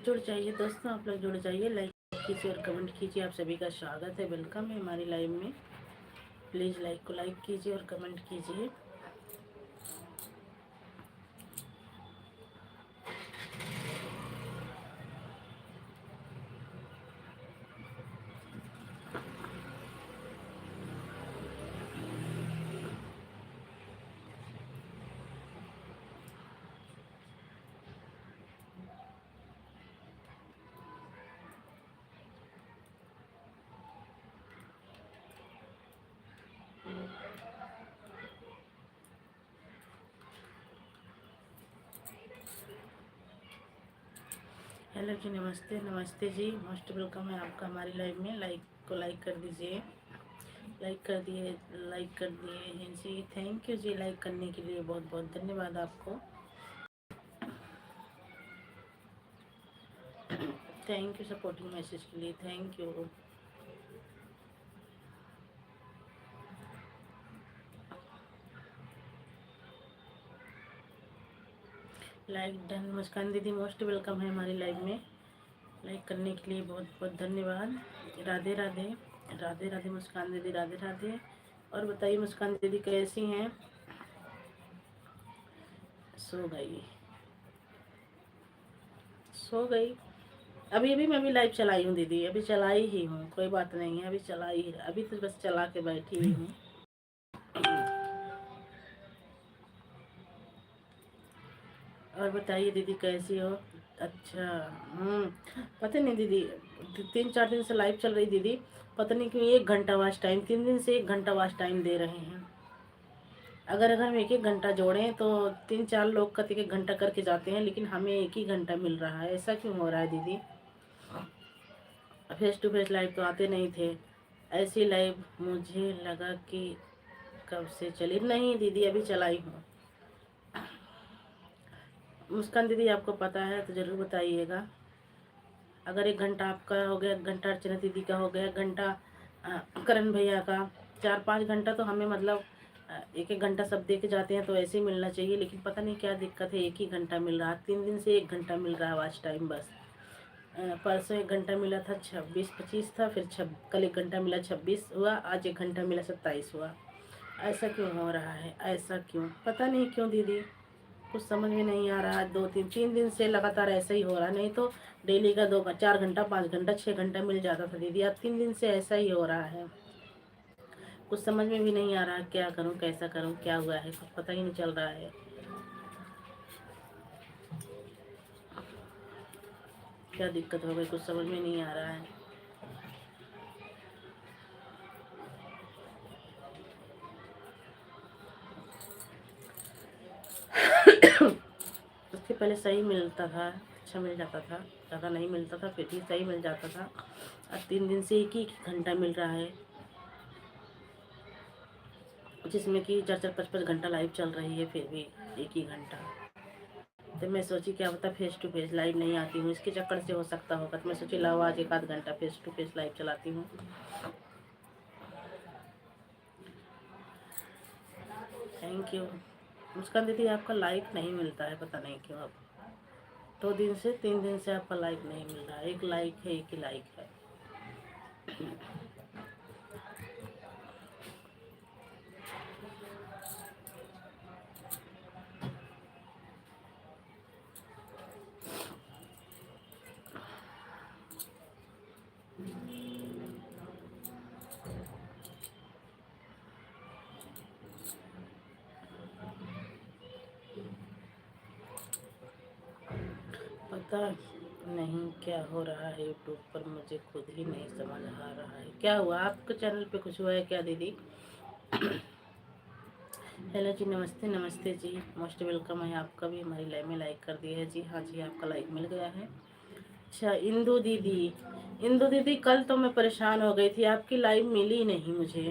जुड़ जाइए दोस्तों, आप लोग जुड़ जाइए, लाइक कीजिए और कमेंट कीजिए। आप सभी का स्वागत है, वेलकम है हमारी लाइव में। प्लीज़ लाइक को लाइक कीजिए और कमेंट कीजिए। हेलो जी, नमस्ते नमस्ते जी, मोस्ट वेलकम है आपका हमारी लाइव में। लाइक को लाइक कर दीजिए, लाइक कर दिए हैं जी, थैंक यू जी। लाइक करने के लिए बहुत बहुत धन्यवाद आपको। थैंक यू सपोर्टिंग मैसेज के लिए, thank you. Like done. Muskan दीदी मोस्ट वेलकम है हमारी लाइव में। लाइक करने के लिए बहुत बहुत धन्यवाद। राधे राधे, राधे राधे मुस्कान दीदी, राधे राधे। और बताइए मुस्कान दीदी कैसी हैं? सो गई, सो गई। अभी अभी मैं भी लाइव चलाई हूँ दीदी, अभी चलाई ही हूँ, कोई बात नहीं है, अभी चलाई ही, अभी तो बस चला के बैठी ही हूँ। और बताइए दीदी कैसी हो? अच्छा। पता नहीं दीदी, 3-4 दिन से लाइव चल रही दीदी, पता नहीं क्यों 1 घंटा वाच टाइम, 3 दिन से 1 घंटा वाच टाइम दे रहे हैं। अगर हम 1-1 घंटा जोड़ें तो 3-4 लोग का 1-1 घंटा करके जाते हैं, लेकिन हमें 1 ही घंटा मिल रहा है। ऐसा क्यों हो रहा है दीदी? फेस टू फेस लाइव तो आते नहीं थे। ऐसी लाइव मुझे लगा कि कब से चली। नहीं दीदी, अभी चलाई हूँ। मुस्कान दीदी आपको पता है तो ज़रूर बताइएगा। अगर 1 घंटा आपका हो गया, 1 घंटा अर्चना दीदी का हो गया, 1 घंटा करण भैया का, 4-5 घंटा तो हमें मतलब 1-1 घंटा सब दे के जाते हैं, तो ऐसे ही मिलना चाहिए। लेकिन पता नहीं क्या दिक्कत है, 1 ही घंटा मिल रहा है। 3 दिन से 1 घंटा मिल रहा है वॉच टाइम बस। परसों 1 घंटा मिला था, 26-25 था, फिर कल 1 घंटा मिला, 26 हुआ, आज 1 घंटा मिला, 27 हुआ। ऐसा क्यों हो रहा है? ऐसा क्यों? पता नहीं क्यों दीदी, कुछ समझ में नहीं आ रहा है। 2-3 दिन से लगातार ऐसा ही हो रहा है। नहीं तो डेली का 2-4 घंटा, 5 घंटा, 6 घंटा मिल जाता था दीदी। अब 3 दिन से ऐसा ही हो रहा है। कुछ समझ में भी नहीं आ रहा, क्या करूं, कैसा करूं, क्या हुआ है, कुछ पता ही नहीं चल रहा है। क्या दिक्कत हो गई, कुछ समझ में नहीं आ रहा है। उसके पहले सही मिलता था, अच्छा मिल जाता था, ज़्यादा नहीं मिलता था, फिर भी सही मिल जाता था। अब 3 दिन से 1 ही घंटा मिल रहा है, जिसमें कि 4-4, 5-5 घंटा लाइव चल रही है, फिर भी 1 ही घंटा। तो मैं सोची क्या पता फेस टू फेस लाइव नहीं आती हूँ, इसके चक्कर से हो सकता होगा। तो मैं सोची लाओ आज 1-आध घंटा फेस टू फेस लाइव चलाती हूँ। Thank you. मुस्कान दीदी आपका लाइक नहीं मिलता है, पता नहीं क्यों। अब 2 दिन से 3 दिन से आपका लाइक नहीं मिल रहा है। एक लाइक है, एक ही लाइक है। पता नहीं क्या हो रहा है यूट्यूब पर, मुझे खुद ही नहीं समझ आ रहा है। क्या हुआ आपके चैनल पे, कुछ हुआ है क्या दीदी? हेलो जी, नमस्ते नमस्ते जी, मोस्ट वेलकम है आपका भी हमारी लाइव में। लाइक कर दिया है जी, हाँ जी, आपका लाइक मिल गया है। अच्छा इंदू दीदी, इंदू दीदी कल तो मैं परेशान हो गई थी, आपकी लाइव मिली नहीं मुझे।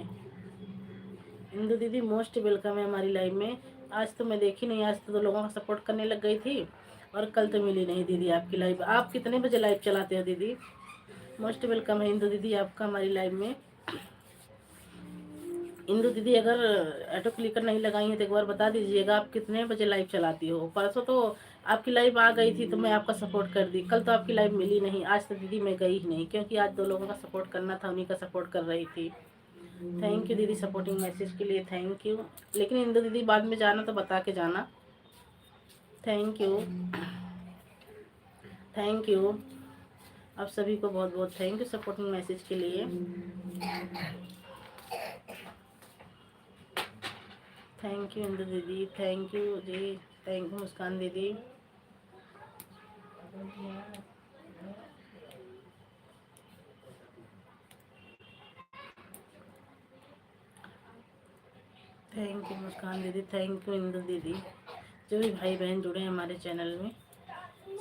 इंदू दीदी मोस्ट वेलकम है हमारी लाइव में। आज तो मैं देखी नहीं, आज तो लोगों का सपोर्ट करने लग गई थी, और कल तो मिली नहीं दीदी आपकी लाइव। आप कितने बजे लाइव चलाते हो दीदी? मोस्ट वेलकम है इंदु दीदी आपका हमारी लाइव में। इंदु दीदी अगर ऑटो क्लिकर नहीं लगाई है तो एक बार बता दीजिएगा आप कितने बजे लाइव चलाती हो। परसों तो आपकी लाइव आ गई थी तो मैं आपका सपोर्ट कर दी, कल तो आपकी लाइव मिली नहीं, आज तो दीदी मैं गई ही नहीं क्योंकि आज 2 लोगों का सपोर्ट करना था, उन्हीं का सपोर्ट कर रही थी। थैंक यू दीदी सपोर्टिंग मैसेज के लिए, थैंक यू। लेकिन इंदु दीदी बाद में जाना तो बता के जाना। Thank you, thank you. आप सभी को बहुत बहुत थैंक यू सपोर्टिंग मैसेज के लिए। थैंक यू इंदु दीदी, थैंक यू जी, थैंक यू मुस्कान दीदी। थैंक यू मुस्कान दीदी, थैंक यू इंदु दीदी। जो भी भाई बहन जुड़े हैं हमारे चैनल में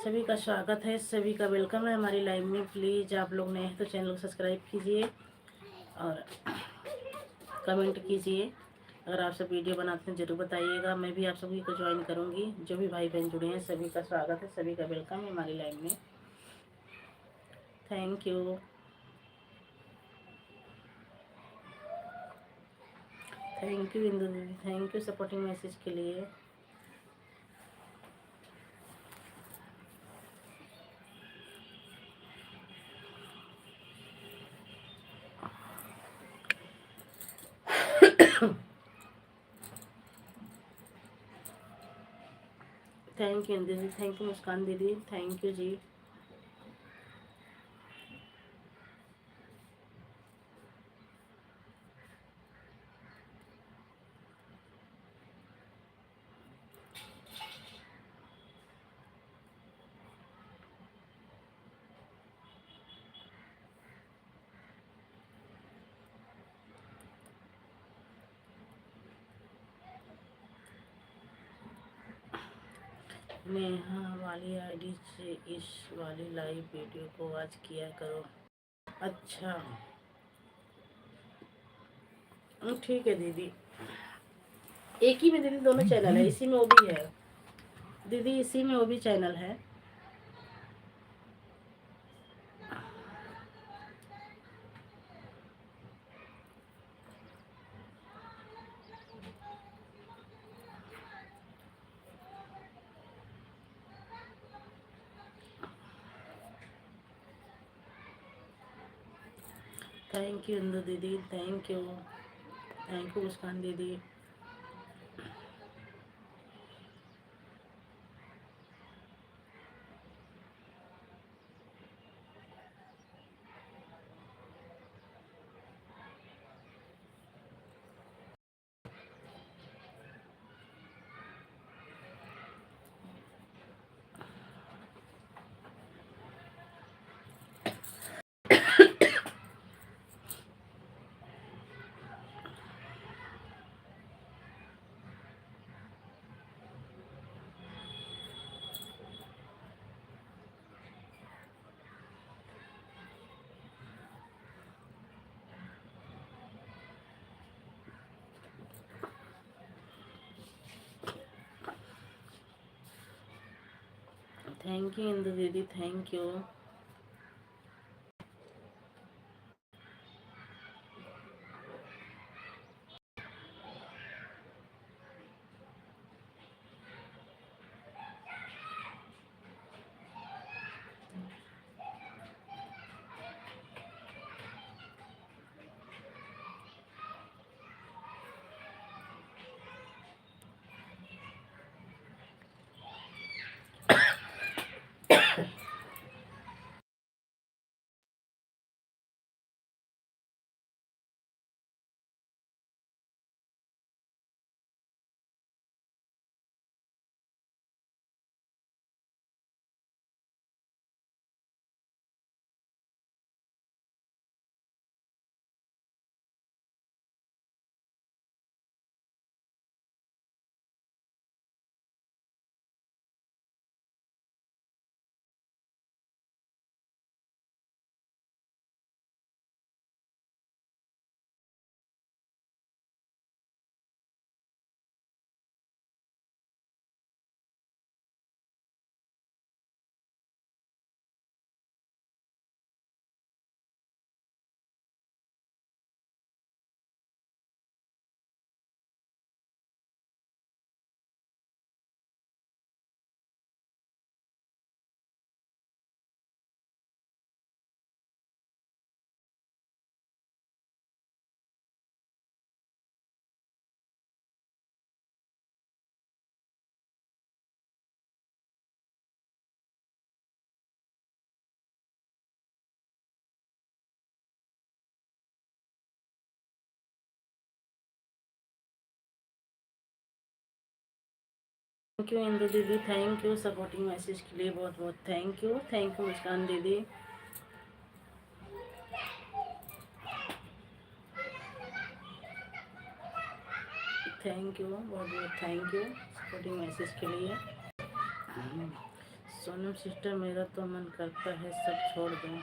सभी का स्वागत है, सभी का वेलकम है हमारी लाइव में। प्लीज़ आप लोग नए हैं तो चैनल को सब्सक्राइब कीजिए और कमेंट कीजिए। अगर आप सब वीडियो बनाते हैं ज़रूर बताइएगा, मैं भी आप सभी को ज्वाइन करूँगी। जो भी भाई बहन जुड़े हैं सभी का स्वागत है, सभी का वेलकम है हमारी लाइव में। Thank you, thank you Indu दीदी, थैंक यू सपोर्टिंग मैसेज के लिए। थैंक यू इंदु दीदी, थैंक यू मुस्कान दीदी, थैंक यू जी। नेहा वाली आईडी से इस वाली लाइव वीडियो को वॉच किया करो। अच्छा ठीक है दीदी, एक ही में दीदी दोनों चैनल है, इसी में वो भी है दीदी, इसी में वो भी चैनल है। थैंक यू इंदु दीदी, thank you, thank you Muskan दीदी। थैंक यू इंदु दीदी, thank you. Thank you Indu दीदी, थैंक यू सपोर्टिंग मैसेज के लिए, बहुत बहुत थैंक यू मुस्कान दीदी। थैंक यू, बहुत बहुत थैंक यू सपोर्टिंग मैसेज के लिए। सोनम सिस्टर, मेरा तो मन करता है सब छोड़ दूँ,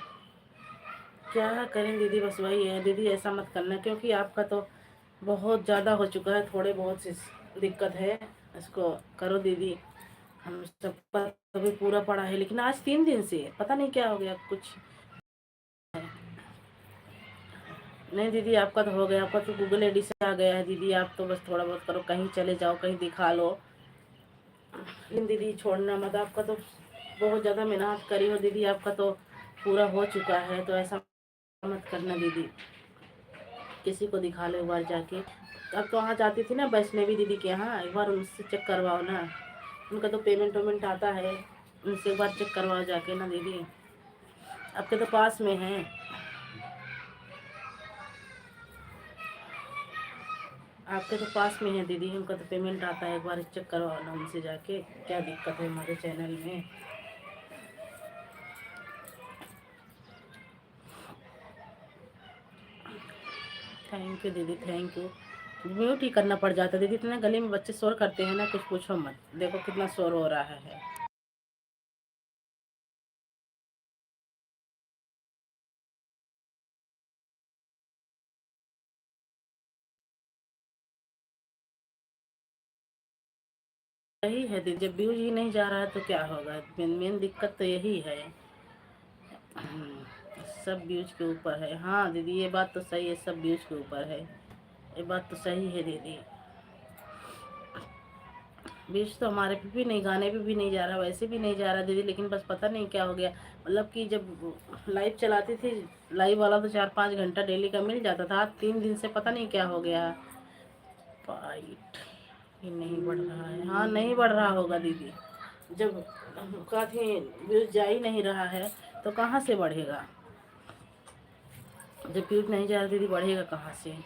क्या करें दीदी, बस वही है दीदी, ऐसा मत करना क्योंकि आपका तो बहुत ज़्यादा हो चुका है, थोड़े बहुत सी दिक्कत है, इसको करो दीदी। हम सबका कभी पूरा पड़ा है, लेकिन आज 3 दिन से पता नहीं क्या हो गया कुछ है। नहीं दीदी, आपका तो हो गया, आपका तो गूगल आईडी से आ गया है दीदी, आप तो बस थोड़ा बहुत करो, कहीं चले जाओ, कहीं दिखा लो, लेकिन दीदी छोड़ना मत, आपका तो बहुत ज़्यादा मेहनत करी हो दीदी, आपका तो पूरा हो चुका है, तो ऐसा मत करना दीदी, किसी को दिखा लो एक बार जाके। अब तो वहाँ जाती थी ना वैष्णवी दीदी के यहाँ, एक बार उनसे चेक करवाओ ना, उनका तो पेमेंट वेमेंट आता है, उनसे एक बार चेक करवाओ जाके ना दीदी, आपके तो पास में है, आपके तो पास में है दीदी, उनका तो पेमेंट आता है, एक बार चेक करवाओ ना उनसे जाके, क्या दिक्कत है हमारे चैनल में। थैंक यू दीदी, थैंक यू। म्यूट ही करना पड़ जाता है दीदी, इतना गले में बच्चे शोर करते हैं ना, कुछ पूछो मत, देखो कितना शोर हो रहा है। यही है दीदी, जब व्यूज ही नहीं जा रहा है तो क्या होगा, मेन मेन दिक्कत तो यही है। सब व्यूज के ऊपर है, हाँ दीदी ये बात तो सही है, सब व्यूज के ऊपर है, ये बात तो सही है दीदी। व्यूज तो हमारे पे भी नहीं, गाने पे भी नहीं जा रहा, वैसे भी नहीं जा रहा दीदी, लेकिन बस पता नहीं क्या हो गया, मतलब कि जब लाइव चलाती थी, लाइव वाला तो 4-5 घंटा डेली का मिल जाता था, 3 दिन से पता नहीं क्या हो गया। फाइट ये नहीं बढ़ रहा है, हाँ नहीं बढ़ रहा होगा दीदी, जब कहते व्यूज जा ही नहीं रहा है तो कहाँ से बढ़ेगा, जब व्यूज नहीं जा रहा दीदी बढ़ेगा कहाँ से।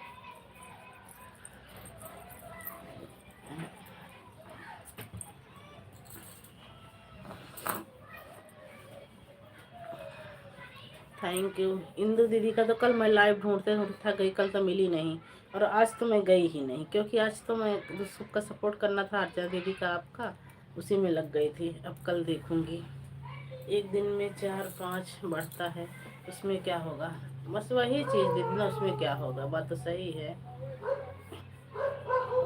थैंक यू इंदु दीदी का तो कल मैं लाइव ढूंढते ढूंढते थक गई, कल तो मिली नहीं, और आज तो मैं गई ही नहीं, क्योंकि आज तो मैं सबका सपोर्ट करना था, अर्चना दीदी का आपका, उसी में लग गई थी, अब कल देखूंगी। एक दिन में 4-5 बढ़ता है, उसमें क्या होगा, बस वही चीज़ दीदी ना, उसमें क्या होगा, बात तो सही है,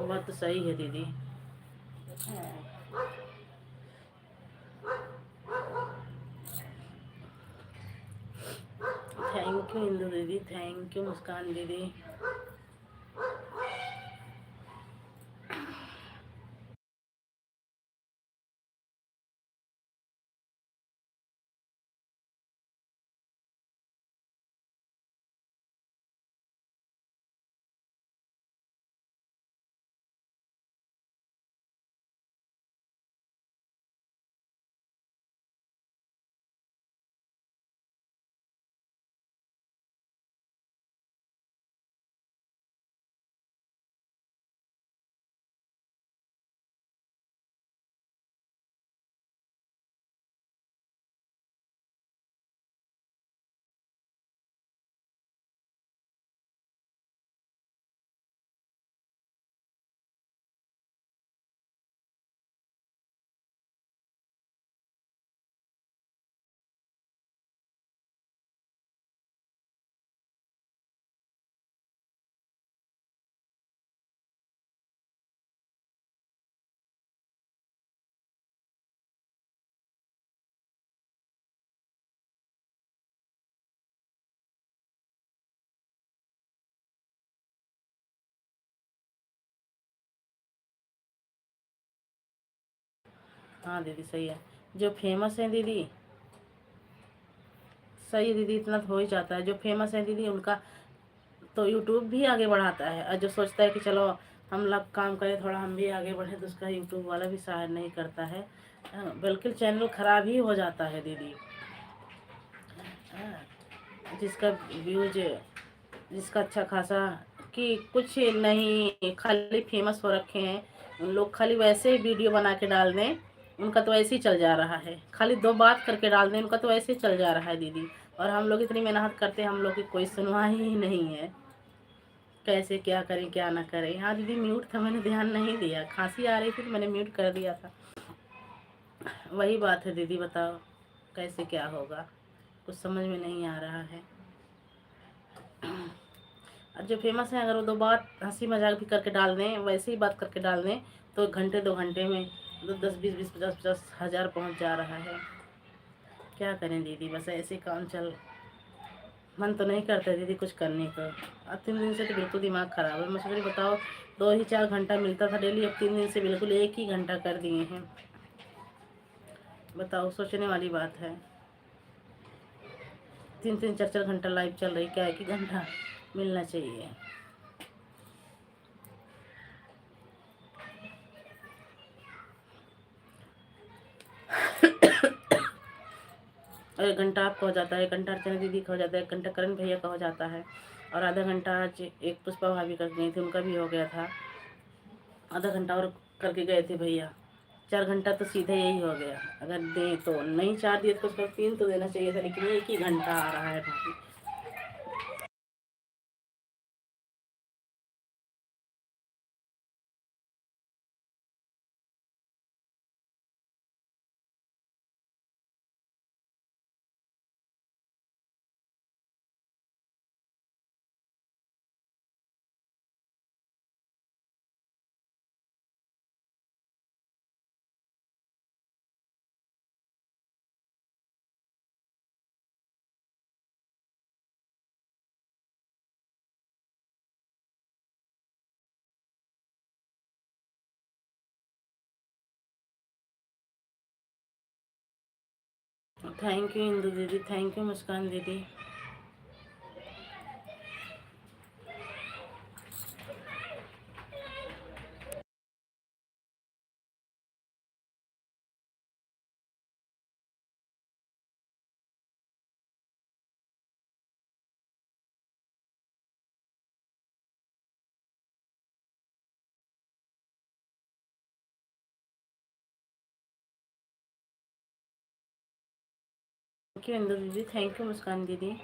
बात तो सही है दीदी। थैंक यू इंदु दीदी, थैंक यू मुस्कान दीदी। हाँ दीदी सही है, जो फेमस है दीदी, सही दीदी, इतना तो हो ही जाता है, जो फेमस है दीदी उनका तो यूट्यूब भी आगे बढ़ाता है, और जो सोचता है कि चलो हम लोग काम करें थोड़ा, हम भी आगे बढ़े, तो उसका यूट्यूब वाला भी सहायता नहीं करता है, बल्कि चैनल खराब ही हो जाता है दीदी। हाँ, जिसका व्यूज, जिसका अच्छा खासा कि कुछ नहीं, खाली फेमस हो रखे हैं उन लोग, खाली वैसे ही वीडियो बना के डाल दें, उनका तो ऐसे ही चल जा रहा है। खाली दो बात करके डाल दें, उनका तो ऐसे ही चल जा रहा है दीदी। और हम लोग इतनी मेहनत करते हैं, हम लोग की कोई सुनवाई ही नहीं है। कैसे क्या करें क्या ना करें। हाँ दीदी म्यूट था, मैंने ध्यान नहीं दिया, खांसी आ रही थी तो मैंने म्यूट कर दिया था। वही बात है दीदी, बताओ कैसे क्या होगा, कुछ समझ में नहीं आ रहा है। और जो फेमस है, अगर वो दो बात हंसी मजाक भी करके डाल दें, वैसे ही बात करके डाल दें, तो घंटे 2 घंटे में 10 20 20 50 50 हज़ार पहुंच जा रहा है। क्या करें दीदी, बस ऐसे काम चल। मन तो नहीं करता दीदी कुछ करने का। अब 3 दिन से तो बिल्कुल दिमाग खराब है। मैं सोच रही, बताओ 2 ही 4 घंटा मिलता था डेली, अब 3 दिन से बिल्कुल 1 ही घंटा कर दिए हैं। बताओ, सोचने वाली बात है। 3 3 4 4 घंटा लाइव चल रही, क्या 1 ही घंटा मिलना चाहिए। और 1 घंटा आपका हो जाता है, 1 घंटा अर्चना दीदी का हो जाता है, 1 घंटा करण भैया का हो जाता है, और आधा घंटा आज एक पुष्पा भाभी कर गई थी, उनका भी हो गया था। आधा घंटा और करके गए थे भैया। 4 घंटा तो सीधे यही हो गया। अगर दें तो नहीं, 4 दिए तो उसको 3 तो देना चाहिए था, लेकिन 1 ही घंटा आ रहा है भाभी। थैंक यू इंदू दीदी, थैंक यू मुस्कान दीदी। थैंक यू इंदू दीदी, थैंक यू मुस्कान दीदी।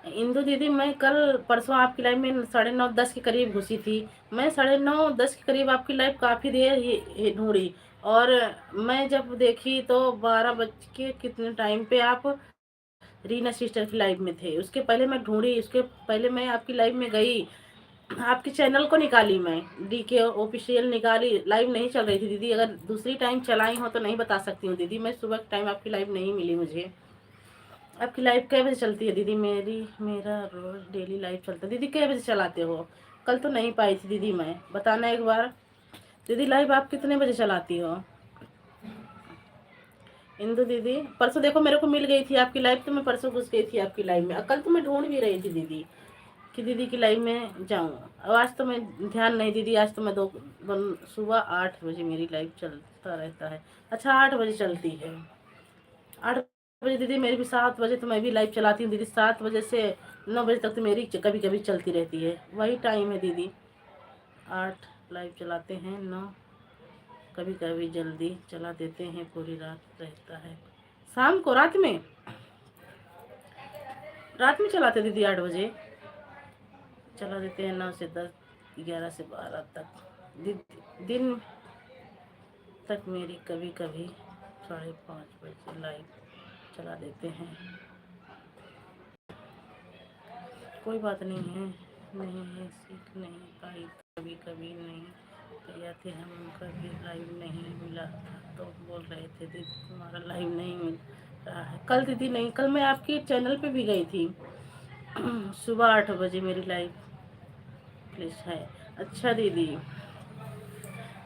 इंदु दीदी, मैं कल परसों आपकी लाइव में 9:30 के करीब घुसी थी। मैं 9:30 के करीब आपकी लाइव काफ़ी देर ही ढूंढी, और मैं जब देखी तो 12 बज के कितने टाइम पे आप रीना सिस्टर की लाइव में थे। उसके पहले मैं ढूंढी, उसके पहले मैं आपकी लाइव में गई, आपके चैनल को निकाली, मैं DK ऑफिशियल निकाली, लाइव नहीं चल रही थी दीदी। अगर दूसरी टाइम चलाई हो तो नहीं बता सकती हूँ दीदी, मैं सुबह के टाइम आपकी लाइव नहीं मिली मुझे। आपकी लाइव कै बजे चलती है दीदी? मेरा रोज डेली लाइव चलता है दीदी। कै बजे चलाते हो? कल तो नहीं पाई थी दीदी, मैं बताना एक बार। दीदी लाइव आप कितने बजे चलाती हो? इंदु दीदी, परसों देखो मेरे को मिल गई थी आपकी लाइव, तो मैं परसों घुस गई थी आपकी लाइव में। कल तो मैं ढूंढ भी रही थी दीदी कि दीदी की लाइव में जाऊँ। अब आज तो मैं ध्यान नहीं दीदी, आज तो मैं सुबह 8 बजे मेरी लाइव चलता रहता है। अच्छा 8 बजे चलती है? 8 बजे दीदी मेरी भी 7 बजे तो मैं भी लाइव चलाती हूँ दीदी। 7 बजे से 9 बजे तक तो मेरी कभी कभी चलती रहती है, वही टाइम है दीदी। 8 लाइव चलाते हैं, 9 कभी कभी जल्दी चला देते हैं, पूरी रात रहता है। शाम को, रात में चलाते दीदी 8 बजे चला देते हैं, 9 से 10, 11 से 12 तक दिन। तक मेरी कभी कभी 5:30 बजे लाइव चला देते हैं। कोई बात नहीं है, नहीं है, सीख नहीं पाई, कभी कभी नहीं तैयार थे हम, उनका भी लाइव नहीं मिला था तो बोल रहे थे दीदी तुम्हारा लाइव नहीं मिल रहा है। कल दीदी नहीं, कल मैं आपके चैनल पे भी गई थी सुबह 8 बजे मेरी लाइव प्लीज है। अच्छा दीदी,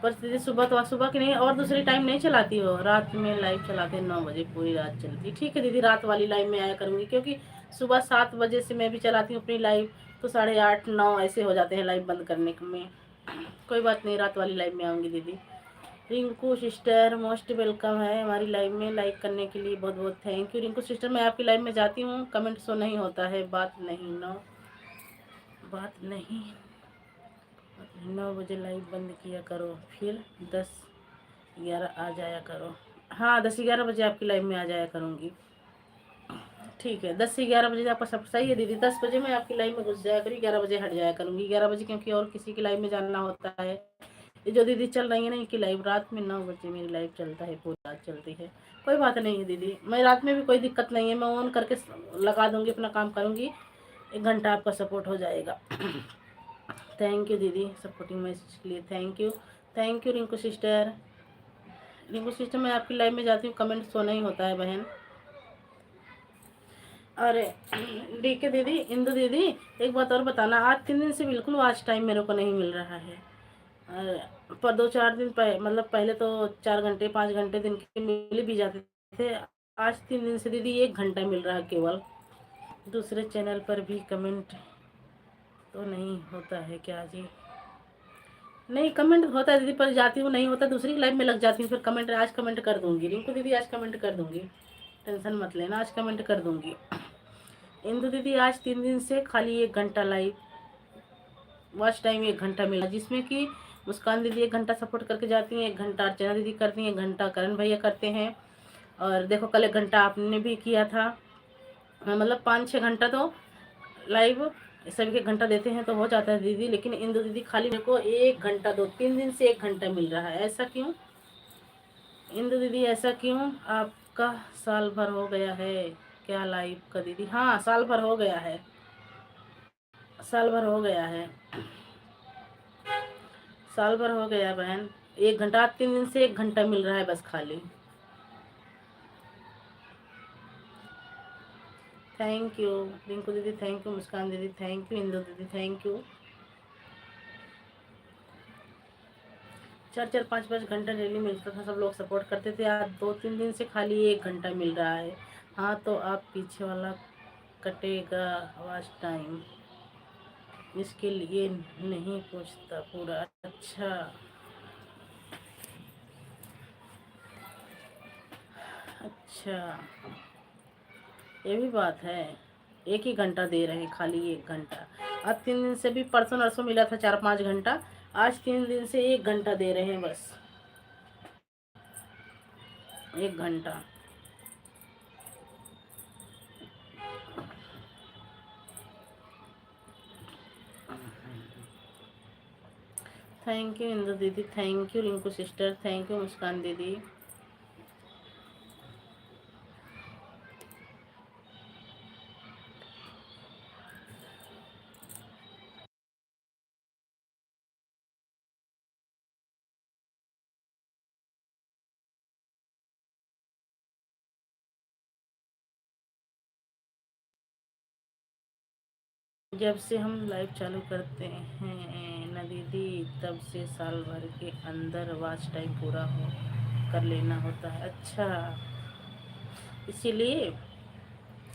बस दीदी सुबह तो सुबह की नहीं और दूसरी टाइम नहीं चलाती हो, रात में लाइव चलाते हैं 9 बजे, पूरी रात चलती। ठीक है दीदी, रात वाली लाइव में आया करूँगी, क्योंकि सुबह 7 बजे से मैं भी चलाती हूँ अपनी लाइव, तो 8:30 9 ऐसे हो जाते हैं लाइव बंद करने में। कोई बात नहीं, रात वाली लाइव में आऊँगी दीदी। रिंकू सिस्टर मोस्ट वेलकम है हमारी लाइव में, लाइक करने के लिए बहुत बहुत थैंक यू। रिंकू सिस्टर मैं आपकी लाइव में जाती हूँ, कमेंट शो नहीं होता है, बात नहीं 9 बजे लाइव बंद किया करो, फिर 10-11 आ जाया करो। हाँ 10-11 बजे आपकी लाइव में आ जाया करूँगी। ठीक है, 10 से 11 बजे आपका सब सही है दीदी। 10 बजे मैं आपकी लाइव में घुस जाया करूँगी, 11 बजे हट जाया करूँगी। 11 बजे क्योंकि और किसी की लाइव में जाना होता है। ये जो दीदी चल रही है ना इनकी लाइव, रात में 9 बजे मेरी लाइव चलता है, पूरी रात चलती है। कोई बात नहीं है दीदी, मैं रात में भी कोई दिक्कत नहीं है, मैं ऑन करके लगा दूँगी, अपना काम करूँगी। 1 घंटा आपका सपोर्ट हो जाएगा। थैंक यू दीदी सपोर्टिंग मैसेज के लिए, thank you. Thank you Rinku sister. Rinku sister मैं आपकी लाइव में जाती हूँ, कमेंट शो नहीं होता है बहन। अरे ठीक है दीदी, इंदु दीदी एक बात और बताना, आज 3 दिन से बिल्कुल वॉच टाइम मेरे को नहीं मिल रहा है। पर 2-4 दिन मतलब पहले तो 4 घंटे 5 घंटे दिन के मिल भी जाते थे। आज 3 दिन से दीदी 1 घंटा मिल रहा है केवल। दूसरे चैनल पर भी कमेंट तो नहीं होता है क्या जी? नहीं कमेंट होता है दीदी, पर जाती हूँ नहीं होता, दूसरी लाइव में लग जाती हूँ, फिर कमेंट आज कमेंट कर दूंगी। रिंकू दीदी आज कमेंट कर दूंगी, टेंशन मत लेना, आज कमेंट कर दूंगी। इंदु दीदी आज 3 दिन से खाली 1 घंटा लाइव वॉच टाइम 1 घंटा मिला, जिसमें कि मुस्कान दीदी 1 घंटा सपोर्ट करके जाती हैं, 1 घंटा अर्चना दीदी करती हैं, 1 घंटा करण भैया करते हैं, और देखो कल 1 घंटा आपने भी किया था। मतलब 5-6 घंटा तो लाइव सभी के घंटा देते हैं तो हो जाता है दीदी। लेकिन इंदु दीदी खाली मेरे को 1 घंटा 2-3 दिन से 1 घंटा मिल रहा है, ऐसा क्यों इंदु दीदी, ऐसा क्यों? आपका साल भर हो गया है क्या लाइव का दीदी? हाँ साल भर हो गया है, साल भर हो गया है, साल भर हो गया बहन। 1 घंटा 3 दिन से 1 घंटा मिल रहा है बस खाली। थैंक यू रिंकू दीदी, थैंक यू मुस्कान दीदी, थैंक यू इंदु दीदी, थैंक यू। 4-4 5-5 घंटा डेली मिलता था, सब लोग सपोर्ट करते थे। आज 2-3 दिन से खाली 1 घंटा मिल रहा है। हाँ तो आप पीछे वाला कटेगा आवाज टाइम, इसके लिए नहीं पूछता पूरा। अच्छा अच्छा, ये भी बात है। 1 ही घंटा दे रहे हैं, खाली 1 घंटा। अब 3 दिन से भी, परसों नरसों मिला था 4-5 घंटा, आज 3 दिन से 1 घंटा दे रहे हैं बस, 1 घंटा। थैंक यू इंदु दीदी, thank you Rinku sister, thank you Muskan दीदी। जब से हम लाइव चालू करते हैं ना दीदी, तब से साल भर के अंदर वॉच टाइम पूरा हो कर लेना होता है। अच्छा, इसीलिए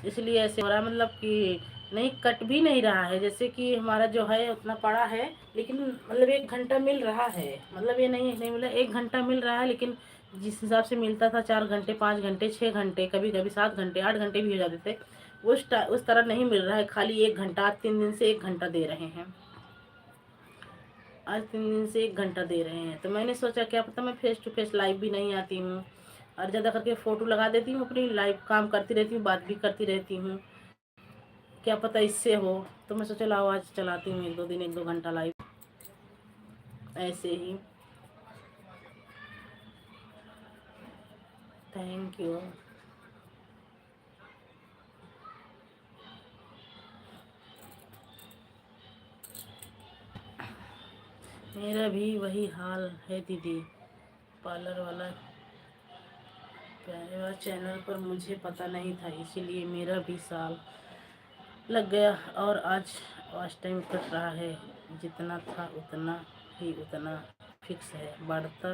इसलिए ऐसे हो रहा है, मतलब कि नहीं कट भी नहीं रहा है, जैसे कि हमारा जो है उतना पड़ा है, लेकिन मतलब 1 घंटा मिल रहा है। मतलब ये नहीं मिला, 1 घंटा मिल रहा है, लेकिन जिस हिसाब से मिलता था 4 घंटे 5 घंटे 6 घंटे, कभी कभी 7 घंटे 8 घंटे भी हो जाते थे, उस तरह नहीं मिल रहा है। खाली 1 घंटा, 3 दिन से 1 घंटा दे रहे हैं। आज 3 दिन से 1 घंटा दे रहे हैं, तो मैंने सोचा क्या पता मैं फेस टू फेस लाइव भी नहीं आती हूँ, और ज़्यादा करके फ़ोटो लगा देती हूँ, अपनी लाइव काम करती रहती हूँ, बात भी करती रहती हूँ, क्या पता इससे हो। तो मैं सोचा लाओ आज चलाती हूँ 1-2 दिन 1-2 घंटा लाइव ऐसे ही। Thank you. मेरा भी वही हाल है दीदी, पार्लर वाला पहले वाला चैनल पर मुझे पता नहीं था, इसीलिए मेरा भी साल लग गया और आज वॉच टाइम कट रहा है। जितना था उतना ही उतना फिक्स है, बढ़ता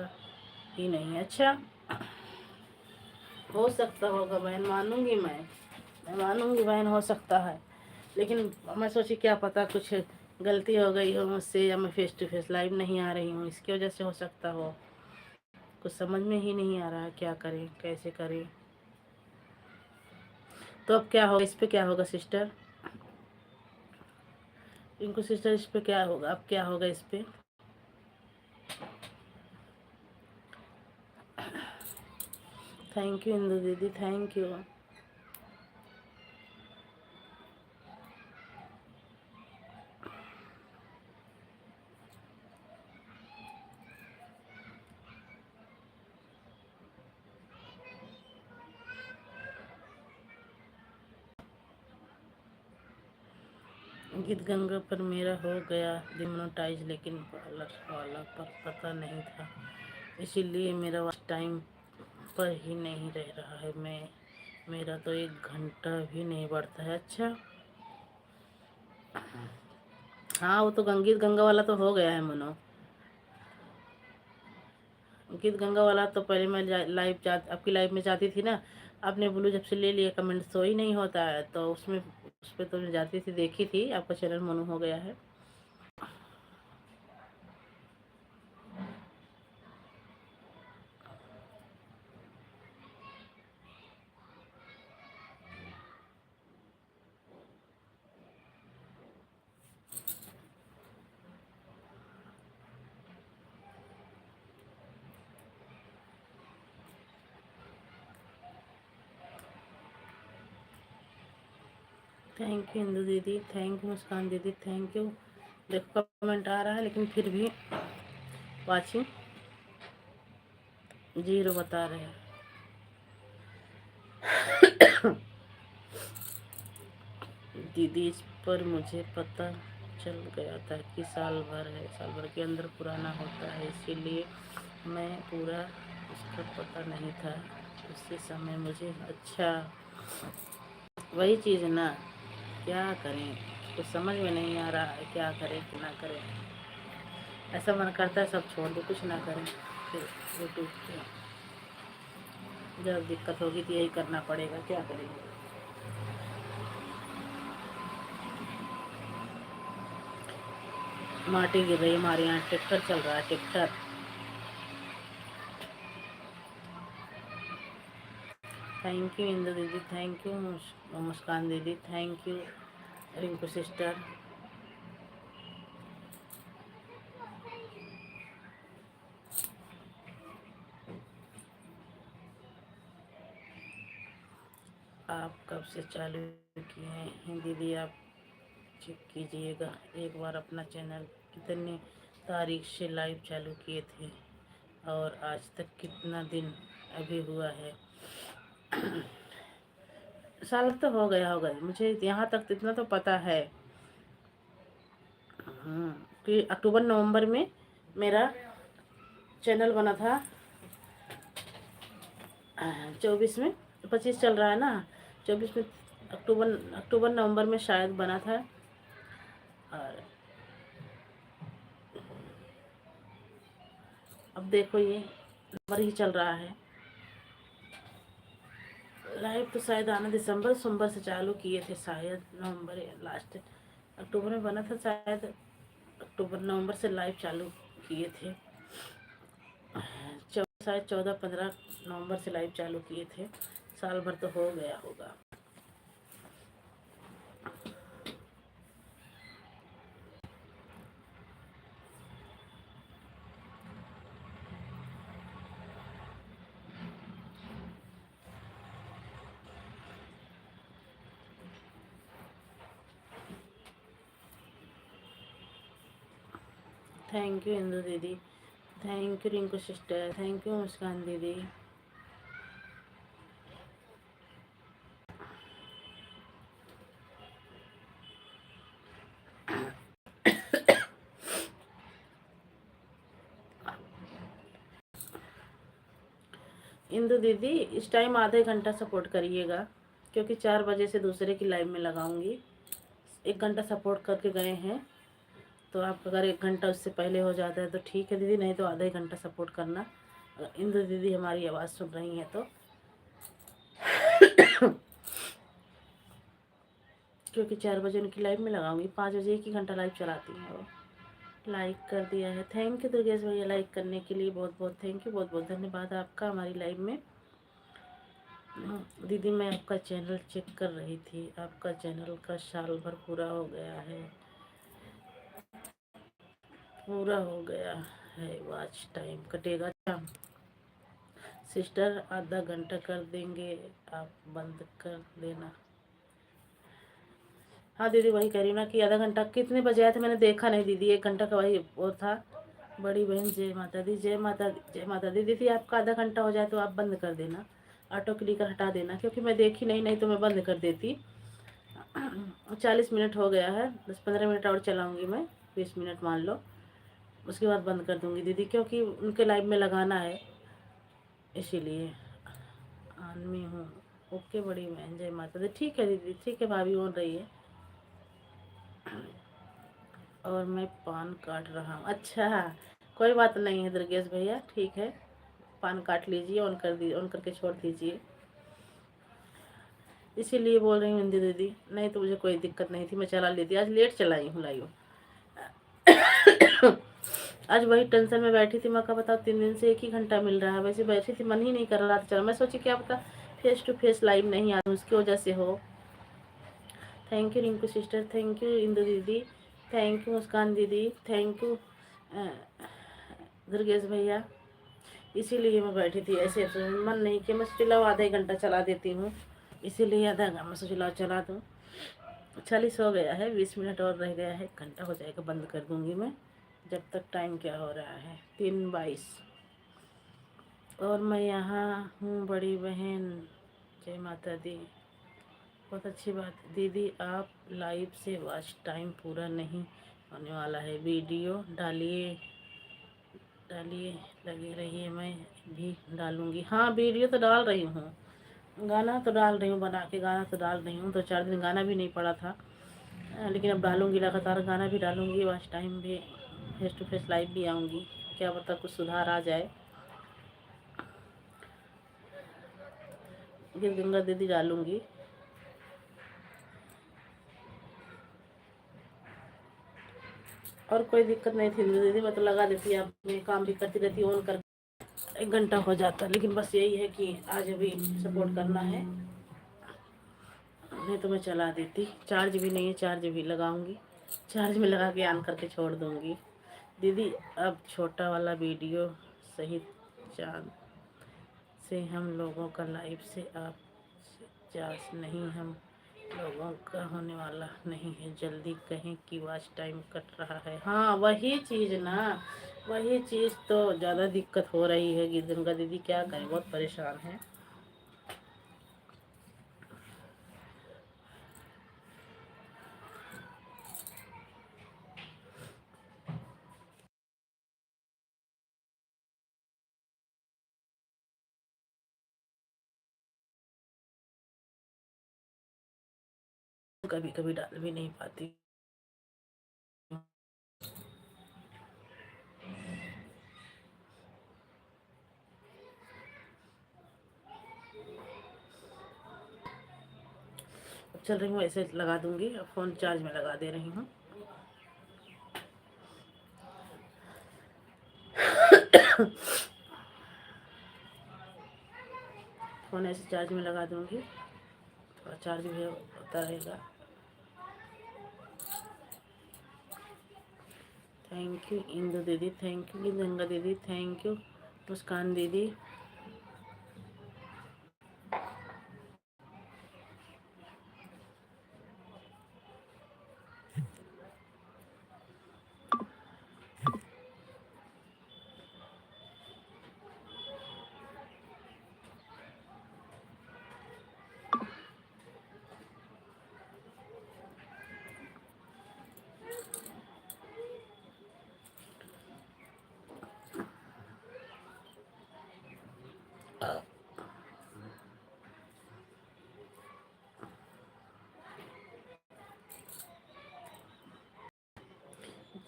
ही नहीं। अच्छा, हो सकता होगा बहन, मानूंगी मैं मानूंगी बहन, हो सकता है, लेकिन मैं सोची क्या पता कुछ गलती हो गई हो मुझसे, या मैं फेस टू फेस लाइव नहीं आ रही हूँ, इसकी वजह से हो सकता हो। कुछ समझ में ही नहीं आ रहा है क्या करें कैसे करें। तो अब क्या होगा, इस पे क्या होगा सिस्टर, इनको सिस्टर इस पे क्या होगा, अब क्या होगा इस पे। थैंक यू इंदु दीदी, थैंक यू। गीत गंगा पर मेरा हो गया डिमोनेटाइज, लेकिन पार्लर वाला पर पता नहीं था, इसीलिए मेरा वॉच टाइम पर ही नहीं रह रहा है। मेरा तो 1 घंटा भी नहीं बढ़ता है। अच्छा, हाँ वो तो गीत गंगा वाला तो हो गया है मनो। गीत गंगा वाला तो पहले मैं लाइव आपकी लाइव में जाती थी ना, आपने ब्लू जब से ले लिया कमेंट शो ही नहीं होता है, तो उसमें उस पर तो मैं जाती थी, देखी थी, आपका चैनल मनो हो गया है। थैंक यू इंदु दीदी, थैंक यू मुस्कान दीदी, थैंक यू। देखो कमेंट आ रहा है लेकिन फिर भी वाचिंग 0 बता रहे हैं। दीदी इस पर मुझे पता चल गया था कि साल भर है, साल भर के अंदर पुराना होता है, इसीलिए मैं पूरा उसका पता नहीं था उसी समय मुझे। अच्छा, वही चीज़ ना, क्या करें, कुछ समझ में नहीं आ रहा है क्या करें कि ना करें। ऐसा मन करता है सब छोड़ दो, कुछ ना करें, फिर यूट्यूब पे जब दिक्कत होगी तो यही करना पड़ेगा, क्या करेंगे। माटी गिर रही है हमारे यहाँ, ट्रैक्टर चल रहा है, ट्रैक्टर। थैंक यू इंदु दीदी, थैंक यू मुस्कान दीदी, थैंक यू रिंकू सिस्टर। आप कब से चालू किए हैं दीदी, आप चेक कीजिएगा एक बार अपना चैनल, कितनी तारीख से लाइव चालू किए थे और आज तक कितना दिन अभी हुआ है। साल तो हो गया होगा मुझे, यहाँ तक तो इतना तो पता है। कि अक्टूबर नवंबर में मेरा चैनल बना था, 24 में, 25 चल रहा है ना, 24 में, अक्टूबर अक्टूबर नवंबर में शायद बना था। और अब देखो ये नवंबर ही चल रहा है। लाइव तो शायद आना दिसंबर सोमवार से चालू किए थे, शायद नवंबर या लास्ट अक्टूबर में बना था, शायद अक्टूबर नवंबर से लाइव चालू किए थे। शायद 14-15 नवंबर से लाइव चालू किए थे, साल भर तो हो गया होगा। थैंक यू इंदु दीदी, thank you Rinku sister, thank you Muskan दीदी। इंदु दीदी इस टाइम आधे घंटा सपोर्ट करिएगा, क्योंकि 4 बजे से दूसरे की लाइव में लगाऊंगी। 1 घंटा सपोर्ट करके गए हैं, तो आप अगर 1 घंटा उससे पहले हो जाता है तो ठीक है दीदी, नहीं तो आधा ही घंटा सपोर्ट करना। अगर इंदु दीदी हमारी आवाज़ सुन रही हैं तो क्योंकि 4 बजे उनकी लाइव में लगाऊंगी, 5 बजे 1 ही घंटा लाइव चलाती हैं वो। लाइक कर दिया है, थैंक यू दुर्गेश भैया, लाइक करने के लिए बहुत बहुत थैंक यू, बहुत बहुत धन्यवाद आपका हमारी लाइव में। दीदी मैं आपका चैनल चेक कर रही थी, आपका चैनल का साल भर पूरा हो गया है, पूरा हो गया है, वॉच टाइम कटेगा क्या? सिस्टर आधा घंटा कर देंगे, आप बंद कर देना। हाँ दीदी वही कह रही हूँ ना कि आधा घंटा कितने बजे आया था मैंने देखा नहीं दीदी, 1 घंटा का वही वो था। बड़ी बहन जय माता दी, जय माता दी, जय माता दी। दीदी आपका आधा घंटा हो जाए तो आप बंद कर देना, ऑटो क्लिकर हटा देना, क्योंकि मैं देखी नहीं तो मैं बंद कर देती। 40 मिनट हो गया है, 10-15 मिनट और चलाऊंगी मैं, 20 मिनट मान लो, उसके बाद बंद कर दूंगी दीदी, क्योंकि उनके लाइव में लगाना है, इसीलिए। आदमी हूँ, ओके बड़ी बहन जय माता दी। ठीक है दीदी, ठीक है, भाभी बोल रही है। और मैं पान काट रहा हूँ, अच्छा कोई बात नहीं है दुर्गेश भैया, ठीक है, पान काट लीजिए, ऑन कर दी, ऑन करके छोड़ दीजिए। इसीलिए बोल रही हूँ हिंदी दीदी, नहीं तो मुझे कोई दिक्कत नहीं थी, मैं चला लेती, आज लेट चलाई हूँ लाइव। आज वही टेंशन में बैठी थी, मैं कहा बताओ 3 दिन से 1 ही घंटा मिल रहा है, वैसे बैठी थी, मन ही नहीं कर रहा था चलो, मैं सोची क्या पता फेस टू फेस लाइव नहीं आ उसकी वजह से हो। Thank you Rinku sister, thank you Indu दीदी, थैंक यू मुस्कान दीदी, थैंक यू दुर्गेश भैया। इसीलिए मैं बैठी थी, ऐसे मन नहीं कि मैं चलाओ आधा ही घंटा चला देती हूँ, इसीलिए आधा घंटा मैं चलाओ चला दूँ। 40 हो गया है, 20 मिनट और रह गया है, 1 घंटा हो जाएगा, बंद कर दूँगी मैं। जब तक टाइम क्या हो रहा है 3:22, और मैं यहाँ हूँ बड़ी बहन, जय माता दी। बहुत अच्छी बात दीदी, आप लाइव से वॉच टाइम पूरा नहीं होने वाला है, वीडियो डालिए डालिए, लगी रहिए, मैं भी डालूँगी। हाँ वीडियो तो डाल रही हूँ, गाना तो डाल रही हूँ, बना के गाना तो डाल रही हूँ, 2-4 दिन गाना भी नहीं पड़ा था, लेकिन अब डालूँगी, लगातार गाना भी डालूँगी, वॉच टाइम भी, फेस टू फेस लाइव भी आऊँगी, क्या पता कुछ सुधार आ जाए। गीत गंगा दीदी डालूँगी। और कोई दिक्कत नहीं थी दीदी, मैं तो लगा देती, आप मैं काम भी करती रहती, ऑन कर 1 घंटा हो जाता, लेकिन बस यही है कि आज अभी सपोर्ट करना है, नहीं तो मैं चला देती। चार्ज भी नहीं है, चार्ज भी लगाऊंगी, चार्ज में लगा के ऑन करके छोड़ दूंगी। दीदी अब छोटा वाला वीडियो सही चांद से हम लोगों का लाइव से आप चार्ज नहीं, हम लोगों का होने वाला नहीं है, जल्दी कहें कि वॉच टाइम कट रहा है। हाँ वही चीज़ ना, वही चीज़ तो ज़्यादा दिक्कत हो रही है कि गंगा दीदी, क्या करें, बहुत परेशान है। कभी कभी डाल भी नहीं पाती। अब चल रही हूँ ऐसे लगा दूंगी, अब फ़ोन चार्ज में लगा दे रही हूँ। फ़ोन ऐसे चार्ज में लगा दूंगी, थोड़ा चार्ज भी होता रहेगा। थैंक यू इंदु दीदी, थैंक यू गंगा दीदी, थैंक यू मुस्कान दीदी।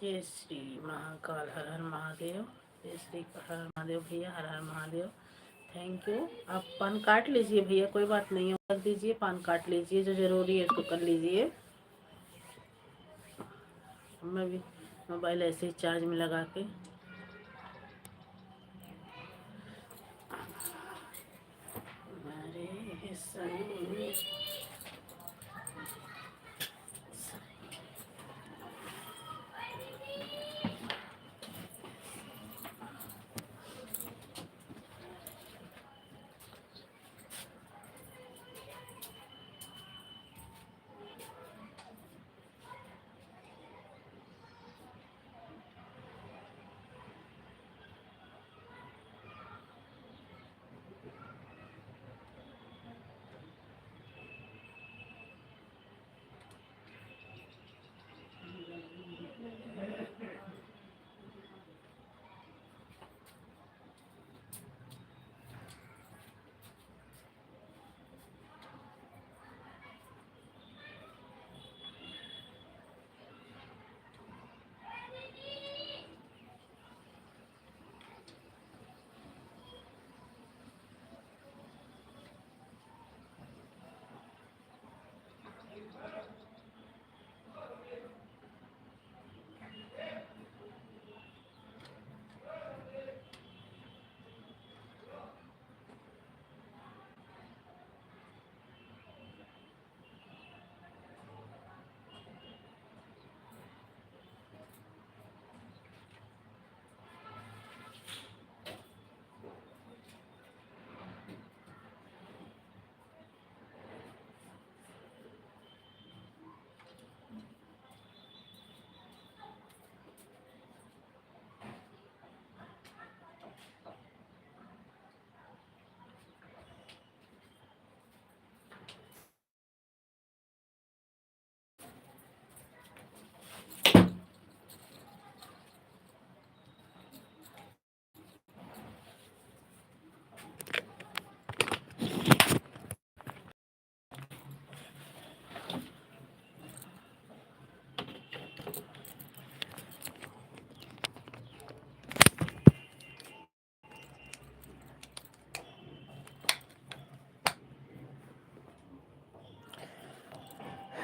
जय श्री महाकाल, हर हर महादेव। जय श्री हर हर महादेव भैया, हर हर महादेव। Thank you. आप पान काट लीजिए भैया, कोई बात नहीं हो, कर दीजिए, पान काट लीजिए, जो जरूरी है उसको कर लीजिए। मैं भी मोबाइल ऐसे ही चार्ज में लगा के हमारे संग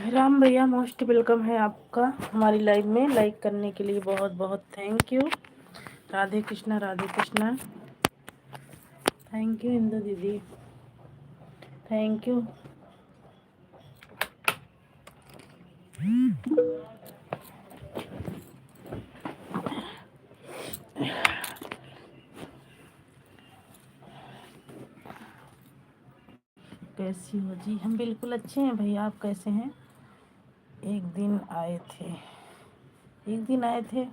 राम भैया, मोस्ट वेलकम है आपका हमारी लाइव में। लाइक करने के लिए बहुत बहुत thank you. Radhe Krishna, Radhe Krishna. Thank you Indu दीदी, थैंक यू। कैसी हो जी? हम बिल्कुल अच्छे हैं भैया, आप कैसे हैं? एक दिन आए थे, एक दिन आए थे।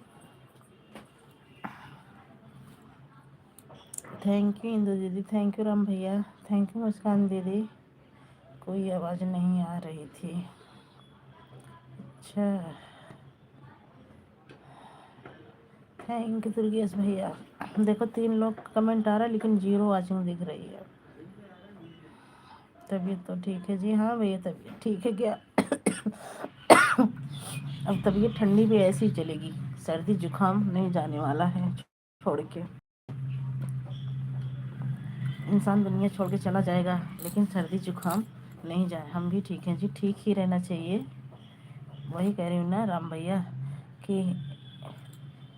थैंक यू इंदु दीदी, थैंक यू राम भैया, थैंक यू मुस्कान दीदी। कोई आवाज़ नहीं आ रही थी। अच्छा, थैंक यू दुर्गेश भैया। देखो 3 लोग कमेंट आ रहा है लेकिन 0 वाचिंग दिख रही है। तबीयत तो ठीक है जी। हाँ भैया, तबीयत ठीक है क्या? अब तबीयत ठंडी भी ऐसी ही चलेगी, सर्दी जुकाम नहीं जाने वाला है छोड़ के। इंसान दुनिया छोड़ के चला जाएगा लेकिन सर्दी जुकाम नहीं जाए। हम भी ठीक हैं जी, ठीक ही रहना चाहिए। वही कह रही हूँ ना राम भैया कि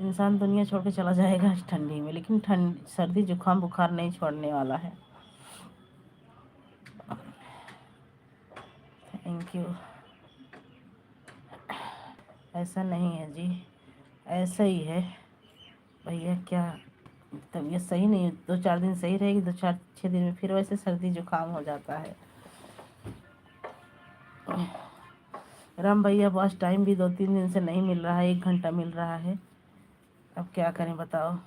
इंसान दुनिया छोड़ के चला जाएगा ठंडी में, लेकिन सर्दी जुकाम बुखार नहीं छोड़ने वाला है। Thank you. ऐसा नहीं है जी, ऐसा ही है भैया। क्या तबीयत सही नहीं, 2-4 दिन सही रहेगी, 2-4-6 दिन में फिर वैसे सर्दी जुकाम हो जाता है। राम भैया, बस टाइम भी 2-3 दिन से नहीं मिल रहा है, 1 घंटा मिल रहा है। अब क्या करें बताओ।